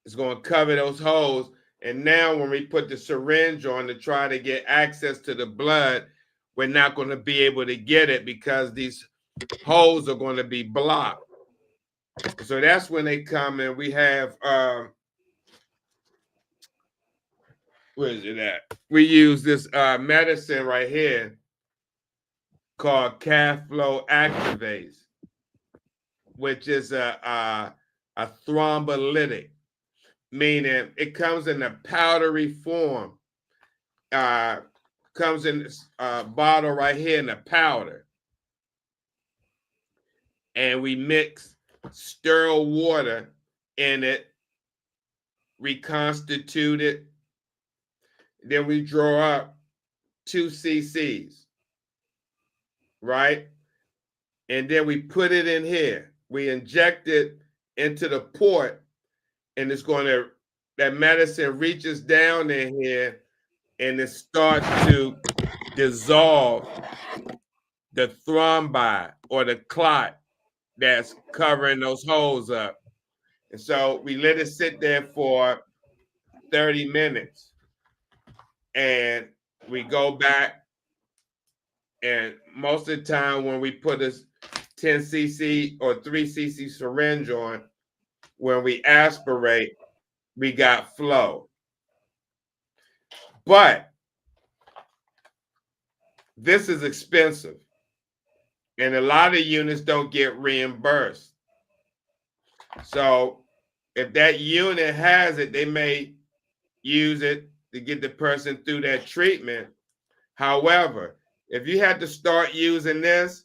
is going to cover those holes. And now when we put the syringe on to try to get access to the blood, we're not going to be able to get it because these holes are going to be blocked. So that's when they come and we have, where is it at? We use this medicine right here called calf flow activase, which is a thrombolytic, meaning it comes in a powdery form. Comes in this bottle right here in a powder. And we mix sterile water in it, reconstitute it. Then we draw up 2 cc's, right? And then we put it in here. We inject it into the port, and it's going to, that medicine reaches down in here and it starts to dissolve the thrombi or the clot that's covering those holes up. And so we let it sit there for 30 minutes. And we go back, and most of the time when we put a 10 cc or 3 cc syringe on, when we aspirate, we got flow. But this is expensive, and a lot of units don't get reimbursed. So if that unit has it, they may use it to get the person through that treatment. However, if you had to start using this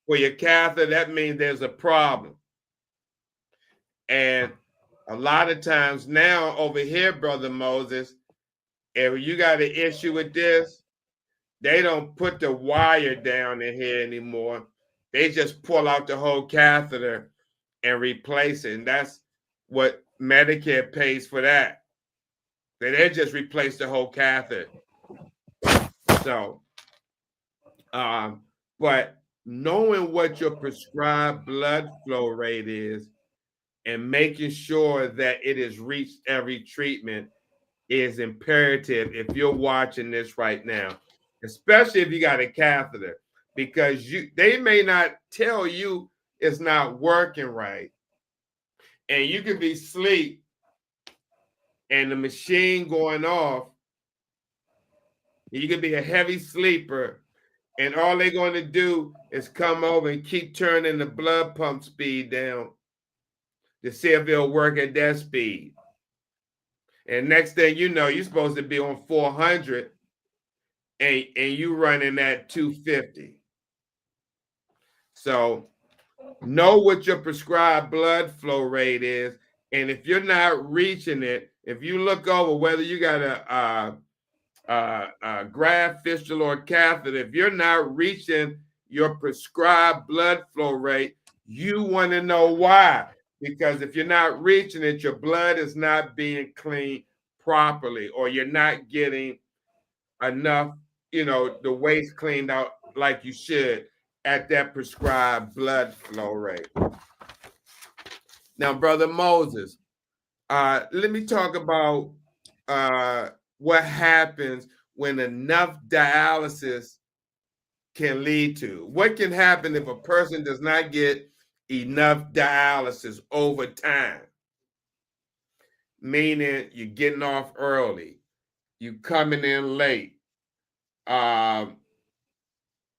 for your catheter, that means there's a problem. And a lot of times now over here, Brother Moses, if you got an issue with this, they don't put the wire down in here anymore. They just pull out the whole catheter and replace it. And that's what Medicare pays for that. They just replace the whole catheter. So, but knowing what your prescribed blood flow rate is and making sure that it has reached every treatment is imperative if you're watching this right now, especially if you got a catheter, because they may not tell you it's not working right, and you could be asleep and the machine going off. You could be a heavy sleeper, and all they're going to do is come over and keep turning the blood pump speed down to see if it'll work at that speed. And next thing you know, you're supposed to be on 400, and you running at 250. So know what your prescribed blood flow rate is. And if you're not reaching it, if you look over whether you got a graft, fistula, or catheter, if you're not reaching your prescribed blood flow rate, you want to know why. Because if you're not reaching it, your blood is not being cleaned properly, or you're not getting enough, the waste cleaned out like you should at that prescribed blood flow rate. Now, Brother Moses, let me talk about what happens when enough dialysis can lead to. What can happen if a person does not get enough dialysis over time? Meaning you're getting off early, you coming in late,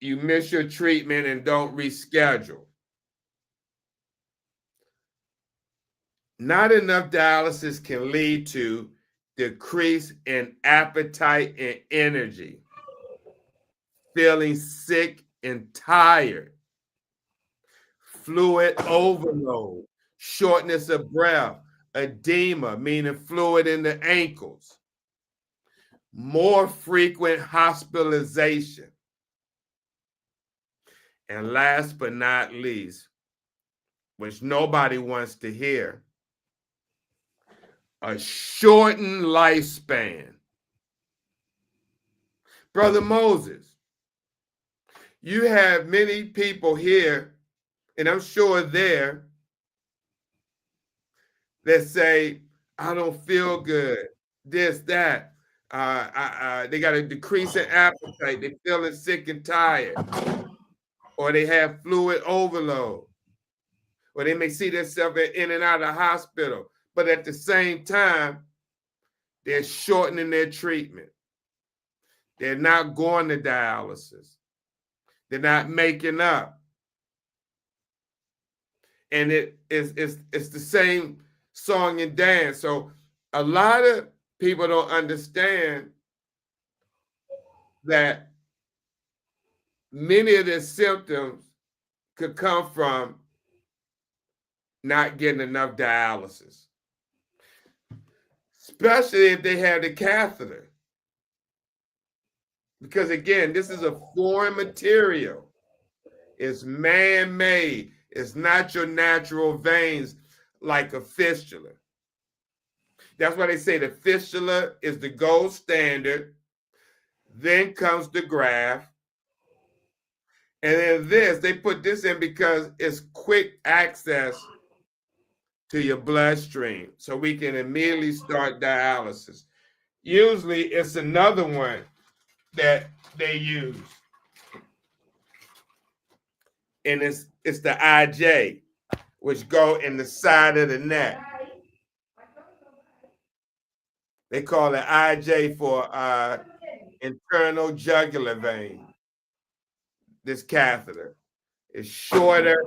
you miss your treatment and don't reschedule. Not enough dialysis can lead to decrease in appetite and energy, feeling sick and tired, fluid overload, shortness of breath, edema, meaning fluid in the ankles, more frequent hospitalization, and last but not least, which nobody wants to hear, a shortened lifespan. Brother Moses, you have many people here, and I'm sure there, that say, I don't feel good, this, that. They got a decrease in appetite, they're feeling sick and tired, or they have fluid overload, or they may see themselves in and out of the hospital, but at the same time, they're shortening their treatment. They're not going to dialysis. They're not making up. And it's the same song and dance. So a lot of people don't understand that many of their symptoms could come from not getting enough dialysis, especially if they have the catheter. Because again, this is a foreign material. It's man-made. It's not your natural veins like a fistula. That's why they say the fistula is the gold standard. Then comes the graft. And then this, they put this in because it's quick access to your bloodstream. So we can immediately start dialysis. Usually it's another one that they use. And it's the IJ, which go in the side of the neck. They call it IJ for internal jugular vein. This catheter is shorter.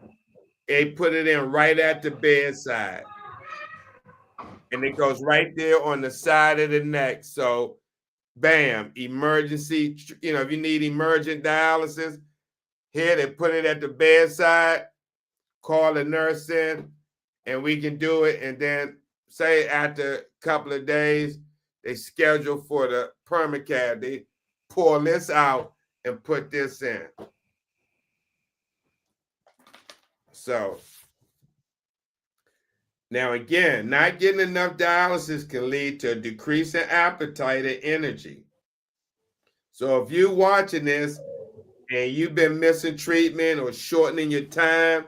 They put it in right at the bedside. And it goes right there on the side of the neck. So, bam, emergency, if you need emergent dialysis, here they put it at the bedside, call the nurse in, and we can do it. And then say after a couple of days, they schedule for the permacath. They pull this out and put this in. So now again, not getting enough dialysis can lead to a decrease in appetite and energy. So if you're watching this and you've been missing treatment or shortening your time,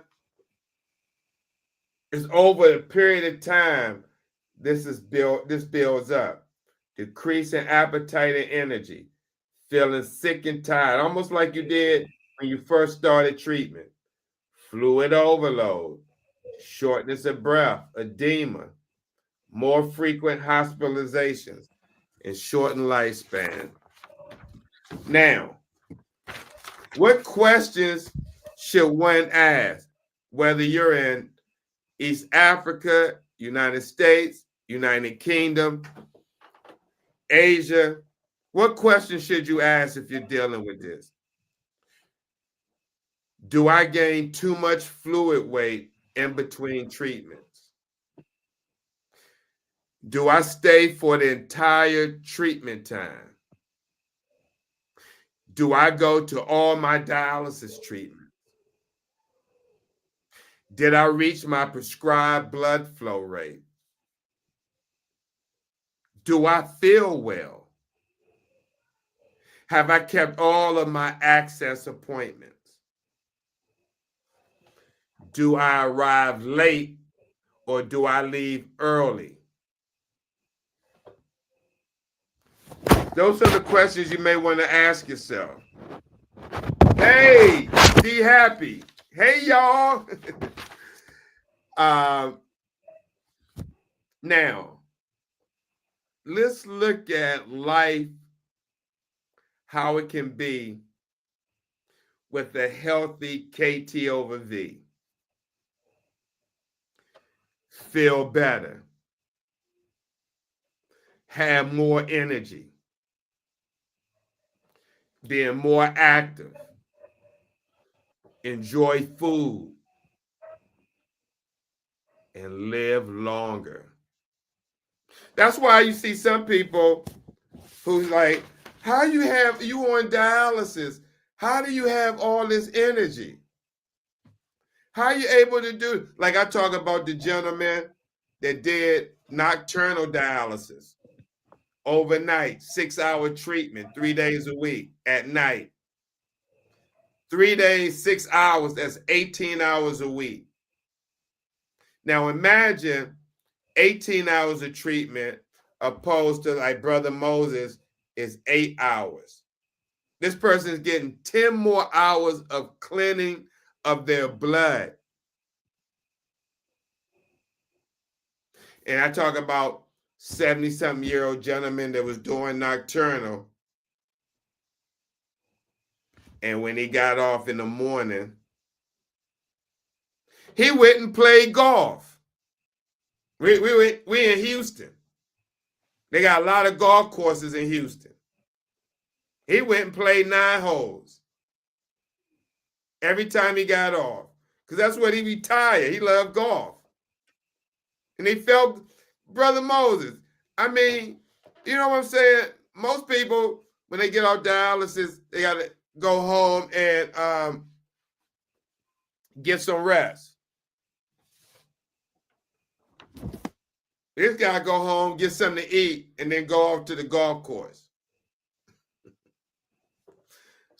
it's over a period of time, this builds up. Decrease in appetite and energy, feeling sick and tired, almost like you did when you first started treatment. Fluid overload, shortness of breath, edema, more frequent hospitalizations, and shortened lifespan. Now, what questions should one ask, whether you're in East Africa, United States, United Kingdom, Asia? What questions should you ask if you're dealing with this? Do I gain too much fluid weight in between treatments? Do I stay for the entire treatment time? Do I go to all my dialysis treatments? Did I reach my prescribed blood flow rate? Do I feel well? Have I kept all of my access appointments? Do I arrive late or do I leave early? Those are the questions you may want to ask yourself. Hey, be happy. Hey, y'all. Now, let's look at life, how it can be with a healthy KT over V. Feel better. Have more energy. Being more active. Enjoy food. And live longer. That's why you see some people who's like, how you on dialysis? How do you have all this energy? How are you able to do, like I talk about the gentleman that did nocturnal dialysis overnight, 6-hour treatment, 3 days a week at night. 3 days, 6 hours, that's 18 hours a week. Now imagine 18 hours of treatment opposed to like Brother Moses is 8 hours. This person is getting 10 more hours of cleaning of their blood. And I talk about 70-something-year-old gentleman that was doing nocturnal. And when he got off in the morning, he went and played golf. We in Houston. They got a lot of golf courses in Houston. He went and played 9 holes every time he got off, because that's what he retired. He loved golf. And he felt, Brother Moses, I mean, you know what I'm saying? Most people, when they get off dialysis, they got to go home and get some rest. This guy go home, get something to eat, and then go off to the golf course.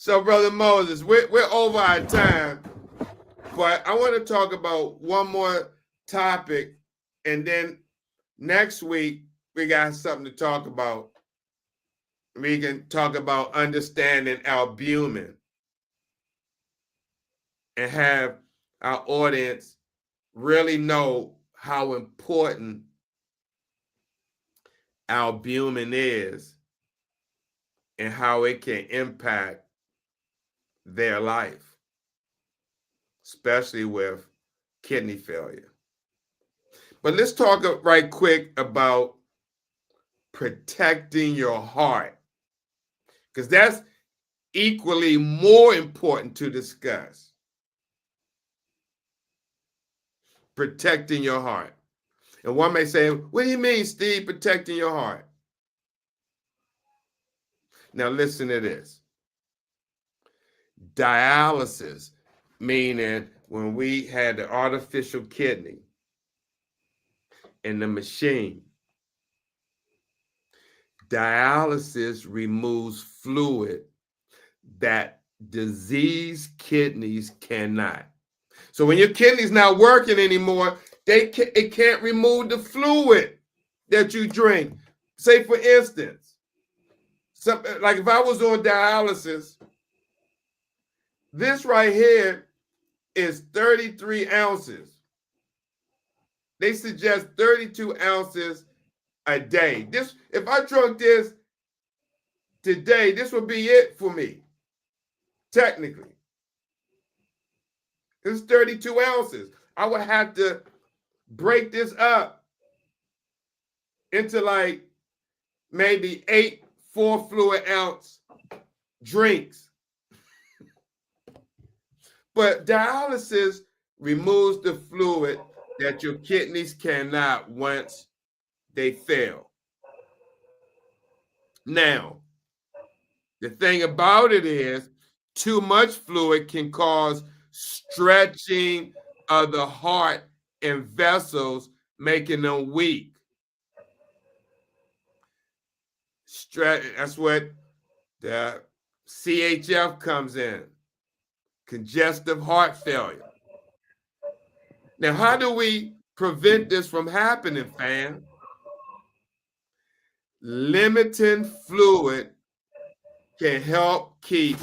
So, Brother Moses, we're over our time, but I want to talk about one more topic, and then next week we got something to talk about. We can talk about understanding albumin and have our audience really know how important albumin is and how it can impact their life, especially with kidney failure. But let's talk right quick about protecting your heart, because that's equally more important to discuss. Protecting your heart. And one may say, what do you mean, Steve, protecting your heart? Now listen to this. Dialysis, meaning when we had the artificial kidney in the machine, dialysis removes fluid that diseased kidneys cannot. So when your kidney's not working anymore, it can't remove the fluid that you drink. Say, for instance, like if I was on dialysis, this right here is 33 ounces. They suggest 32 ounces a day. This, if I drunk this today, this would be it for me, technically. It's 32 ounces. I would have to break this up into like maybe 8 4-fluid ounce drinks. But dialysis removes the fluid that your kidneys cannot once they fail. Now, the thing about it is, too much fluid can cause stretching of the heart and vessels, making them weak. That's what the CHF comes in, congestive heart failure. Now, how do we prevent this from happening, fam? Limiting fluid can help keep,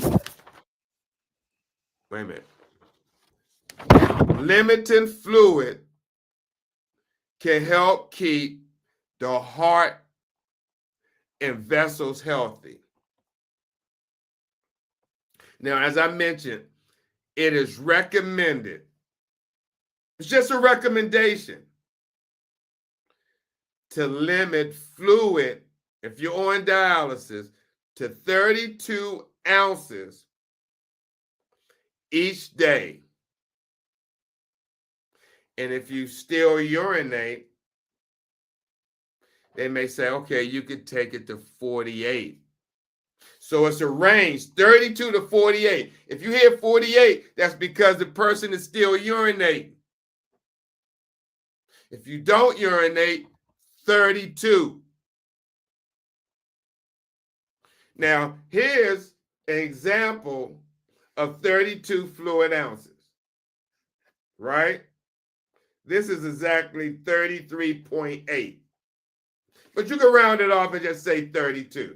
wait a minute. Limiting fluid can help keep the heart and vessels healthy. Now, as I mentioned, it is recommended, it's just a recommendation, to limit fluid, if you're on dialysis, to 32 ounces each day. And if you still urinate, they may say, okay, you could take it to 48. So it's a range, 32 to 48. If you hear 48, that's because the person is still urinating. If you don't urinate, 32. Now, here's an example of 32 fluid ounces, right? This is exactly 33.8. But you can round it off and just say 32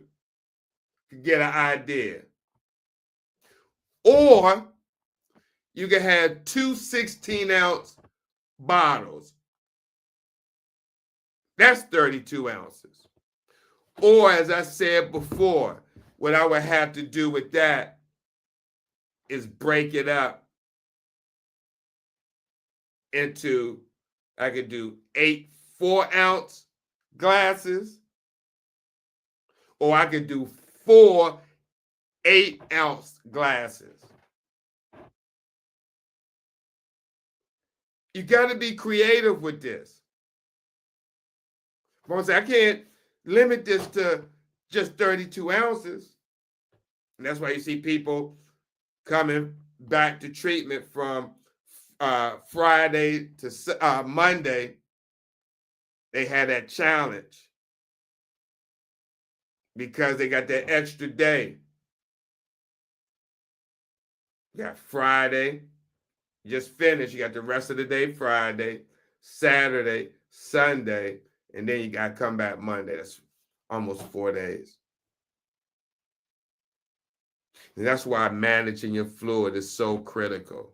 to get an idea. Or you can have 2 16-ounce bottles. That's 32 ounces. Or, as I said before, what I would have to do with that is break it up into, I could do 8 4-ounce glasses, or I could do 4 8-ounce glasses. You got to be creative with this. I can't limit this to just 32 ounces. And that's why you see people coming back to treatment from Friday to Monday. They had that challenge because they got that extra day. You got Friday, you just finished. You got the rest of the day Friday, Saturday, Sunday, and then you got to come back Monday. That's almost 4 days. And that's why managing your fluid is so critical.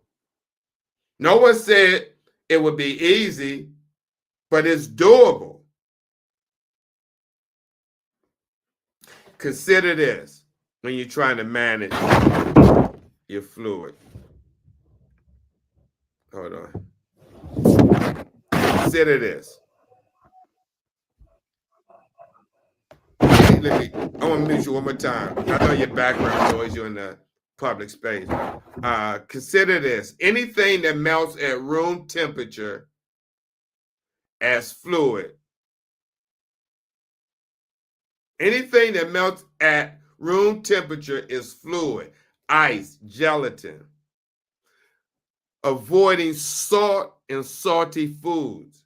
No one said it would be easy, but it's doable. Consider this when you're trying to manage your fluid. Hold on. Consider this. I want to mute you one more time. I know your background noise, you're in the public space. Consider this. Anything that melts at room temperature as fluid. Anything that melts at room temperature is fluid. Ice, gelatin. Avoiding salt and salty foods.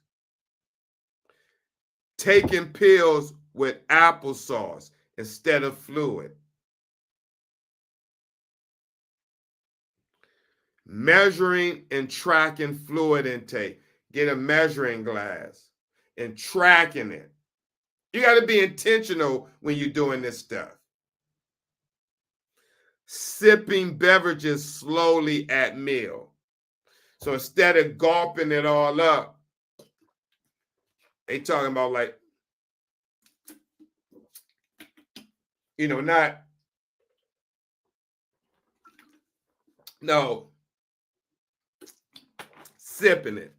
Taking pills with applesauce instead of fluid. Measuring and tracking fluid intake. Get a measuring glass and tracking it. You got to be intentional when you're doing this stuff. Sipping beverages slowly at meal. So instead of gulping it all up, They talking about like, you know, not, no, sipping it.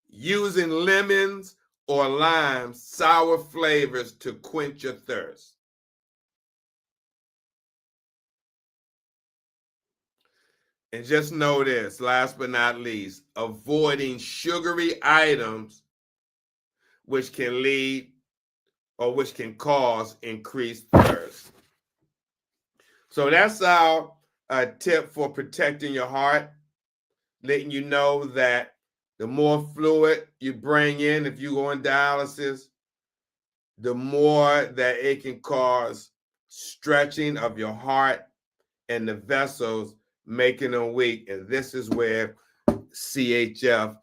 Using lemons or limes, sour flavors to quench your thirst. And just know this, last but not least, avoiding sugary items which can lead or which can cause increased thirst. So that's our tip for protecting your heart, letting you know that the more fluid you bring in, if you go on dialysis, the more that it can cause stretching of your heart and the vessels, making them weak. And this is where CHF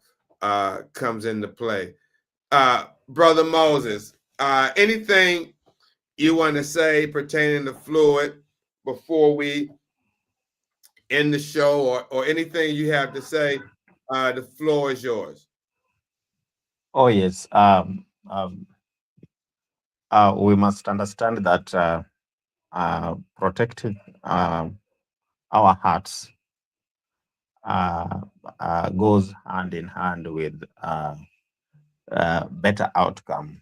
comes into play. Brother Moses, anything you want to say pertaining to fluid before we end the show, or anything you have to say? The floor is yours. Oh, yes. We must understand that protecting our hearts goes hand in hand with better outcome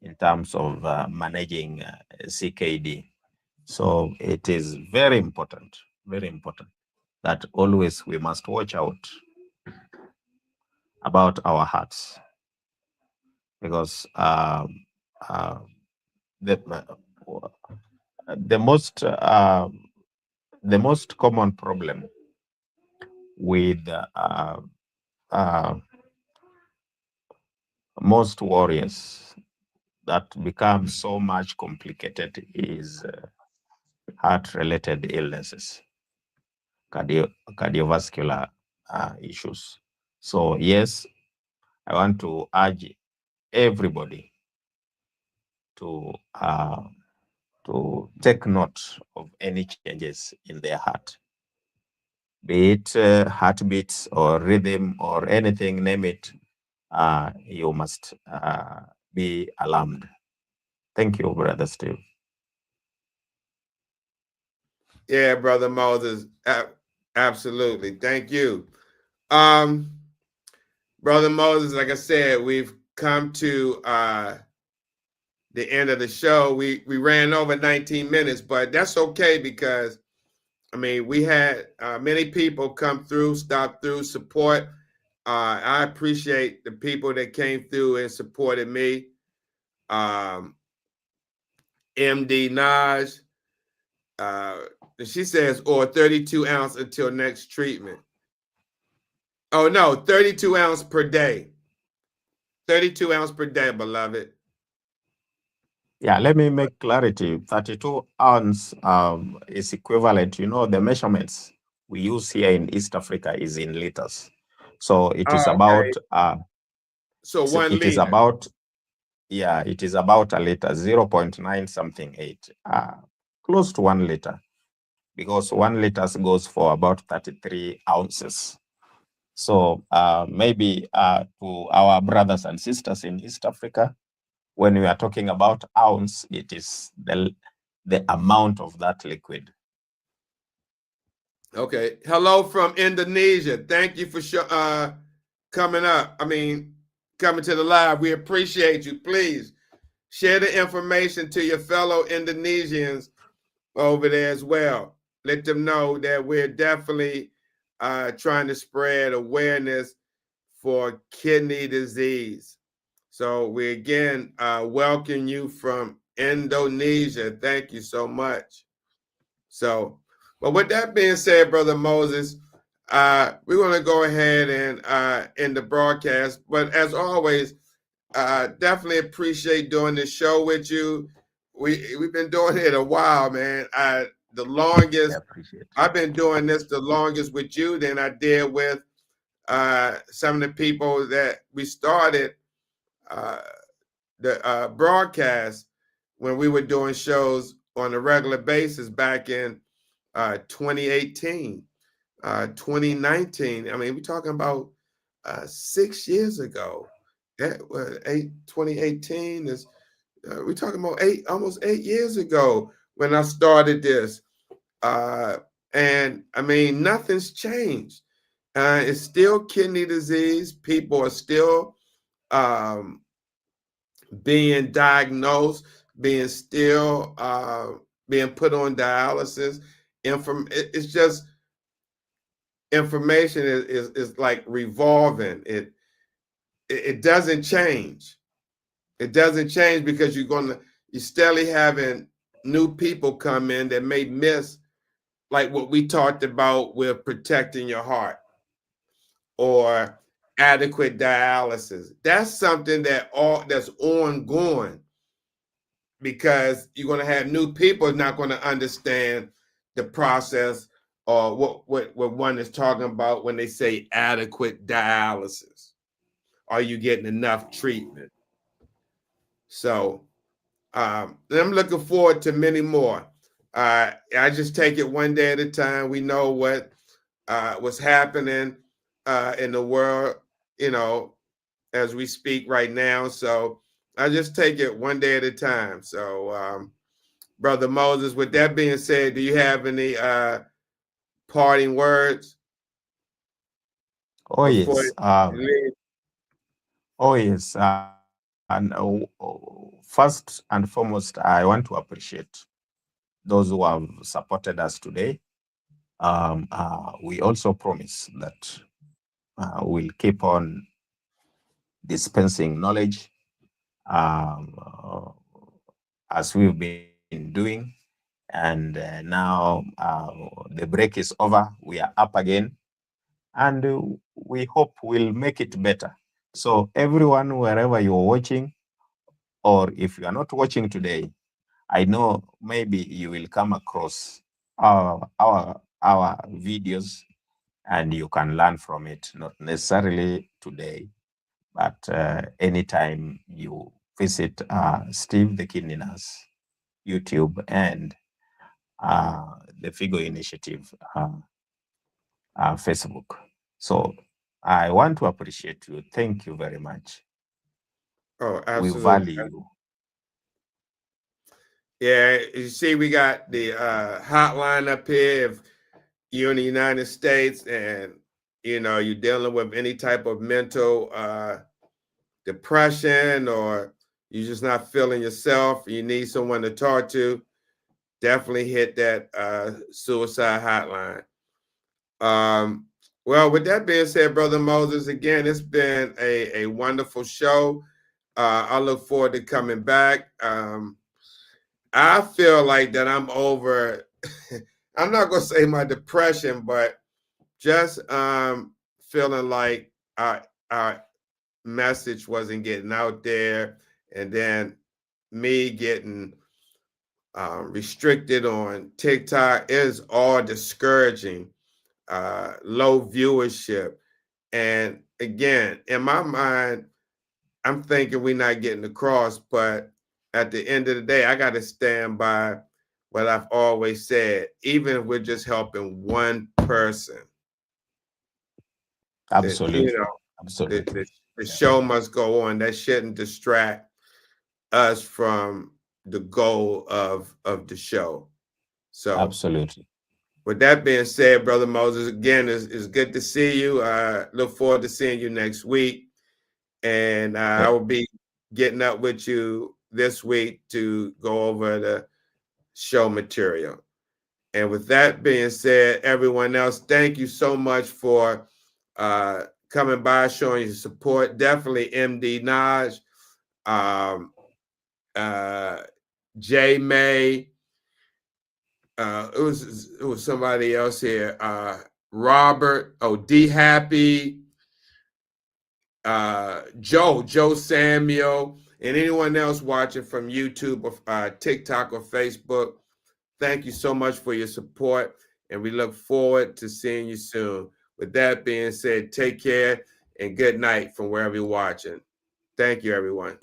in terms of managing CKD. So it is very important that always we must watch out about our hearts, because the most common problem with most warriors that become so much complicated is heart-related illnesses, cardiovascular issues. So yes, I want to urge everybody to take note of any changes in their heart, be it heartbeats or rhythm or anything, name it. You must be alarmed. Thank you, Brother Steve. Yeah, Brother Moses, absolutely. Thank you. Brother Moses, like I said, we've come to the end of the show. We ran over 19 minutes, but that's okay, because I mean, we had many people come through, stop through, support. I appreciate the people that came through and supported me. MD Naj, she says, or 32 ounce until next treatment. Oh no, 32 ounce per day. 32 ounce per day, beloved. Yeah, let me make clarity. 32 ounce is equivalent. You know, the measurements we use here in East Africa is in liters. So it is about. So 1 liter. It is about. Yeah, it is about a liter, 0.9 something 8, close to 1 liter, because 1 liter goes for about 33 ounces. So maybe to our brothers and sisters in East Africa, when we are talking about ounce, it is the amount of that liquid. Okay. Hello from Indonesia. Thank you for coming up. I mean, coming to the live. We appreciate you. Please share the information to your fellow Indonesians over there as well. Let them know that we're definitely trying to spread awareness for kidney disease. So we again welcome you from Indonesia. Thank you so much. So, but with that being said, Brother Moses, we're going to go ahead and end the broadcast. But as always, definitely appreciate doing this show with you. We've been doing it a while, man. The longest I've been doing this, the longest with you than I did with some of the people that we started the broadcast when we were doing shows on a regular basis back in 2018, 2019. I mean, we're talking about 6 years ago. 2018 is, we're talking about almost 8 years ago when I started this. And I mean, nothing's changed. It's still kidney disease. People are still being diagnosed, being put on dialysis. It's just information is like revolving. It doesn't change. It doesn't change because you're steadily having new people come in that may miss, like what we talked about with protecting your heart or adequate dialysis. That's something that's ongoing, because you're going to have new people not going to understand the process or what one is talking about when they say adequate dialysis. Are you getting enough treatment? So I'm looking forward to many more. I just take it one day at a time. We know what's happening in the world, as we speak right now. So I just take it one day at a time. So, Brother Moses, with that being said, do you have any parting words? Oh, yes. Oh, yes. And first and foremost, I want to appreciate those who have supported us today. We also promise that we'll keep on dispensing knowledge as we've been doing. And now the break is over. We are up again. And we hope we'll make it better. So everyone, wherever you're watching, or if you are not watching today, I know maybe you will come across our videos and you can learn from it, not necessarily today, but anytime you visit Steve the Kidney Nurse YouTube and the Figo Initiative Facebook. So I want to appreciate you. Thank you very much. Oh, absolutely. We value you. Yeah, you see, we got the hotline up here. If you're in the United States and you're dealing with any type of mental depression, or you're just not feeling yourself, you need someone to talk to, definitely hit that suicide hotline. Well, with that being said, Brother Moses, again, it's been a wonderful show. I look forward to coming back. I feel like that I'm over, I'm not going to say my depression, but just feeling like our message wasn't getting out there. And then me getting restricted on TikTok is all discouraging. Low viewership. And again, in my mind, I'm thinking we're not getting across, but at the end of the day, I got to stand by what I've always said, even if we're just helping one person. Absolutely. Absolutely. The show must go on. That shouldn't distract us from the goal of the show. So absolutely. With that being said, Brother Moses, again, it's good to see you. Look forward to seeing you next week. And I will be getting up with you this week to go over the show material. And with that being said, everyone else, thank you so much for coming by, showing your support. Definitely MD Naj, J May. It was somebody else here. Robert, D Happy, Joe Samuel, and anyone else watching from YouTube or TikTok or Facebook. Thank you so much for your support, and we look forward to seeing you soon. With that being said, take care and good night from wherever you're watching. Thank you, everyone.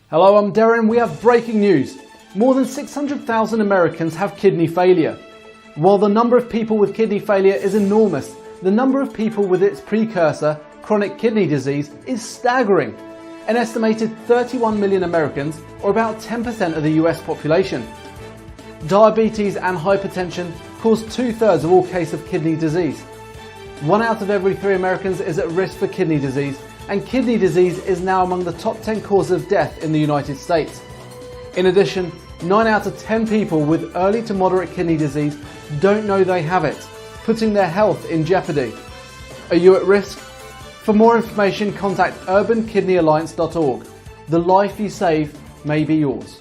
Hello, I'm Darren. We have breaking news. More than 600,000 Americans have kidney failure. While the number of people with kidney failure is enormous, the number of people with its precursor, chronic kidney disease, is staggering. An estimated 31 million Americans, or about 10% of the US population. Diabetes and hypertension cause 2/3 of all cases of kidney disease. 1 out of every 3 Americans is at risk for kidney disease, and kidney disease is now among the top 10 causes of death in the United States. In addition, 9 out of 10 people with early to moderate kidney disease don't know they have it, putting their health in jeopardy. Are you at risk? For more information, contact urbankidneyalliance.org. The life you save may be yours.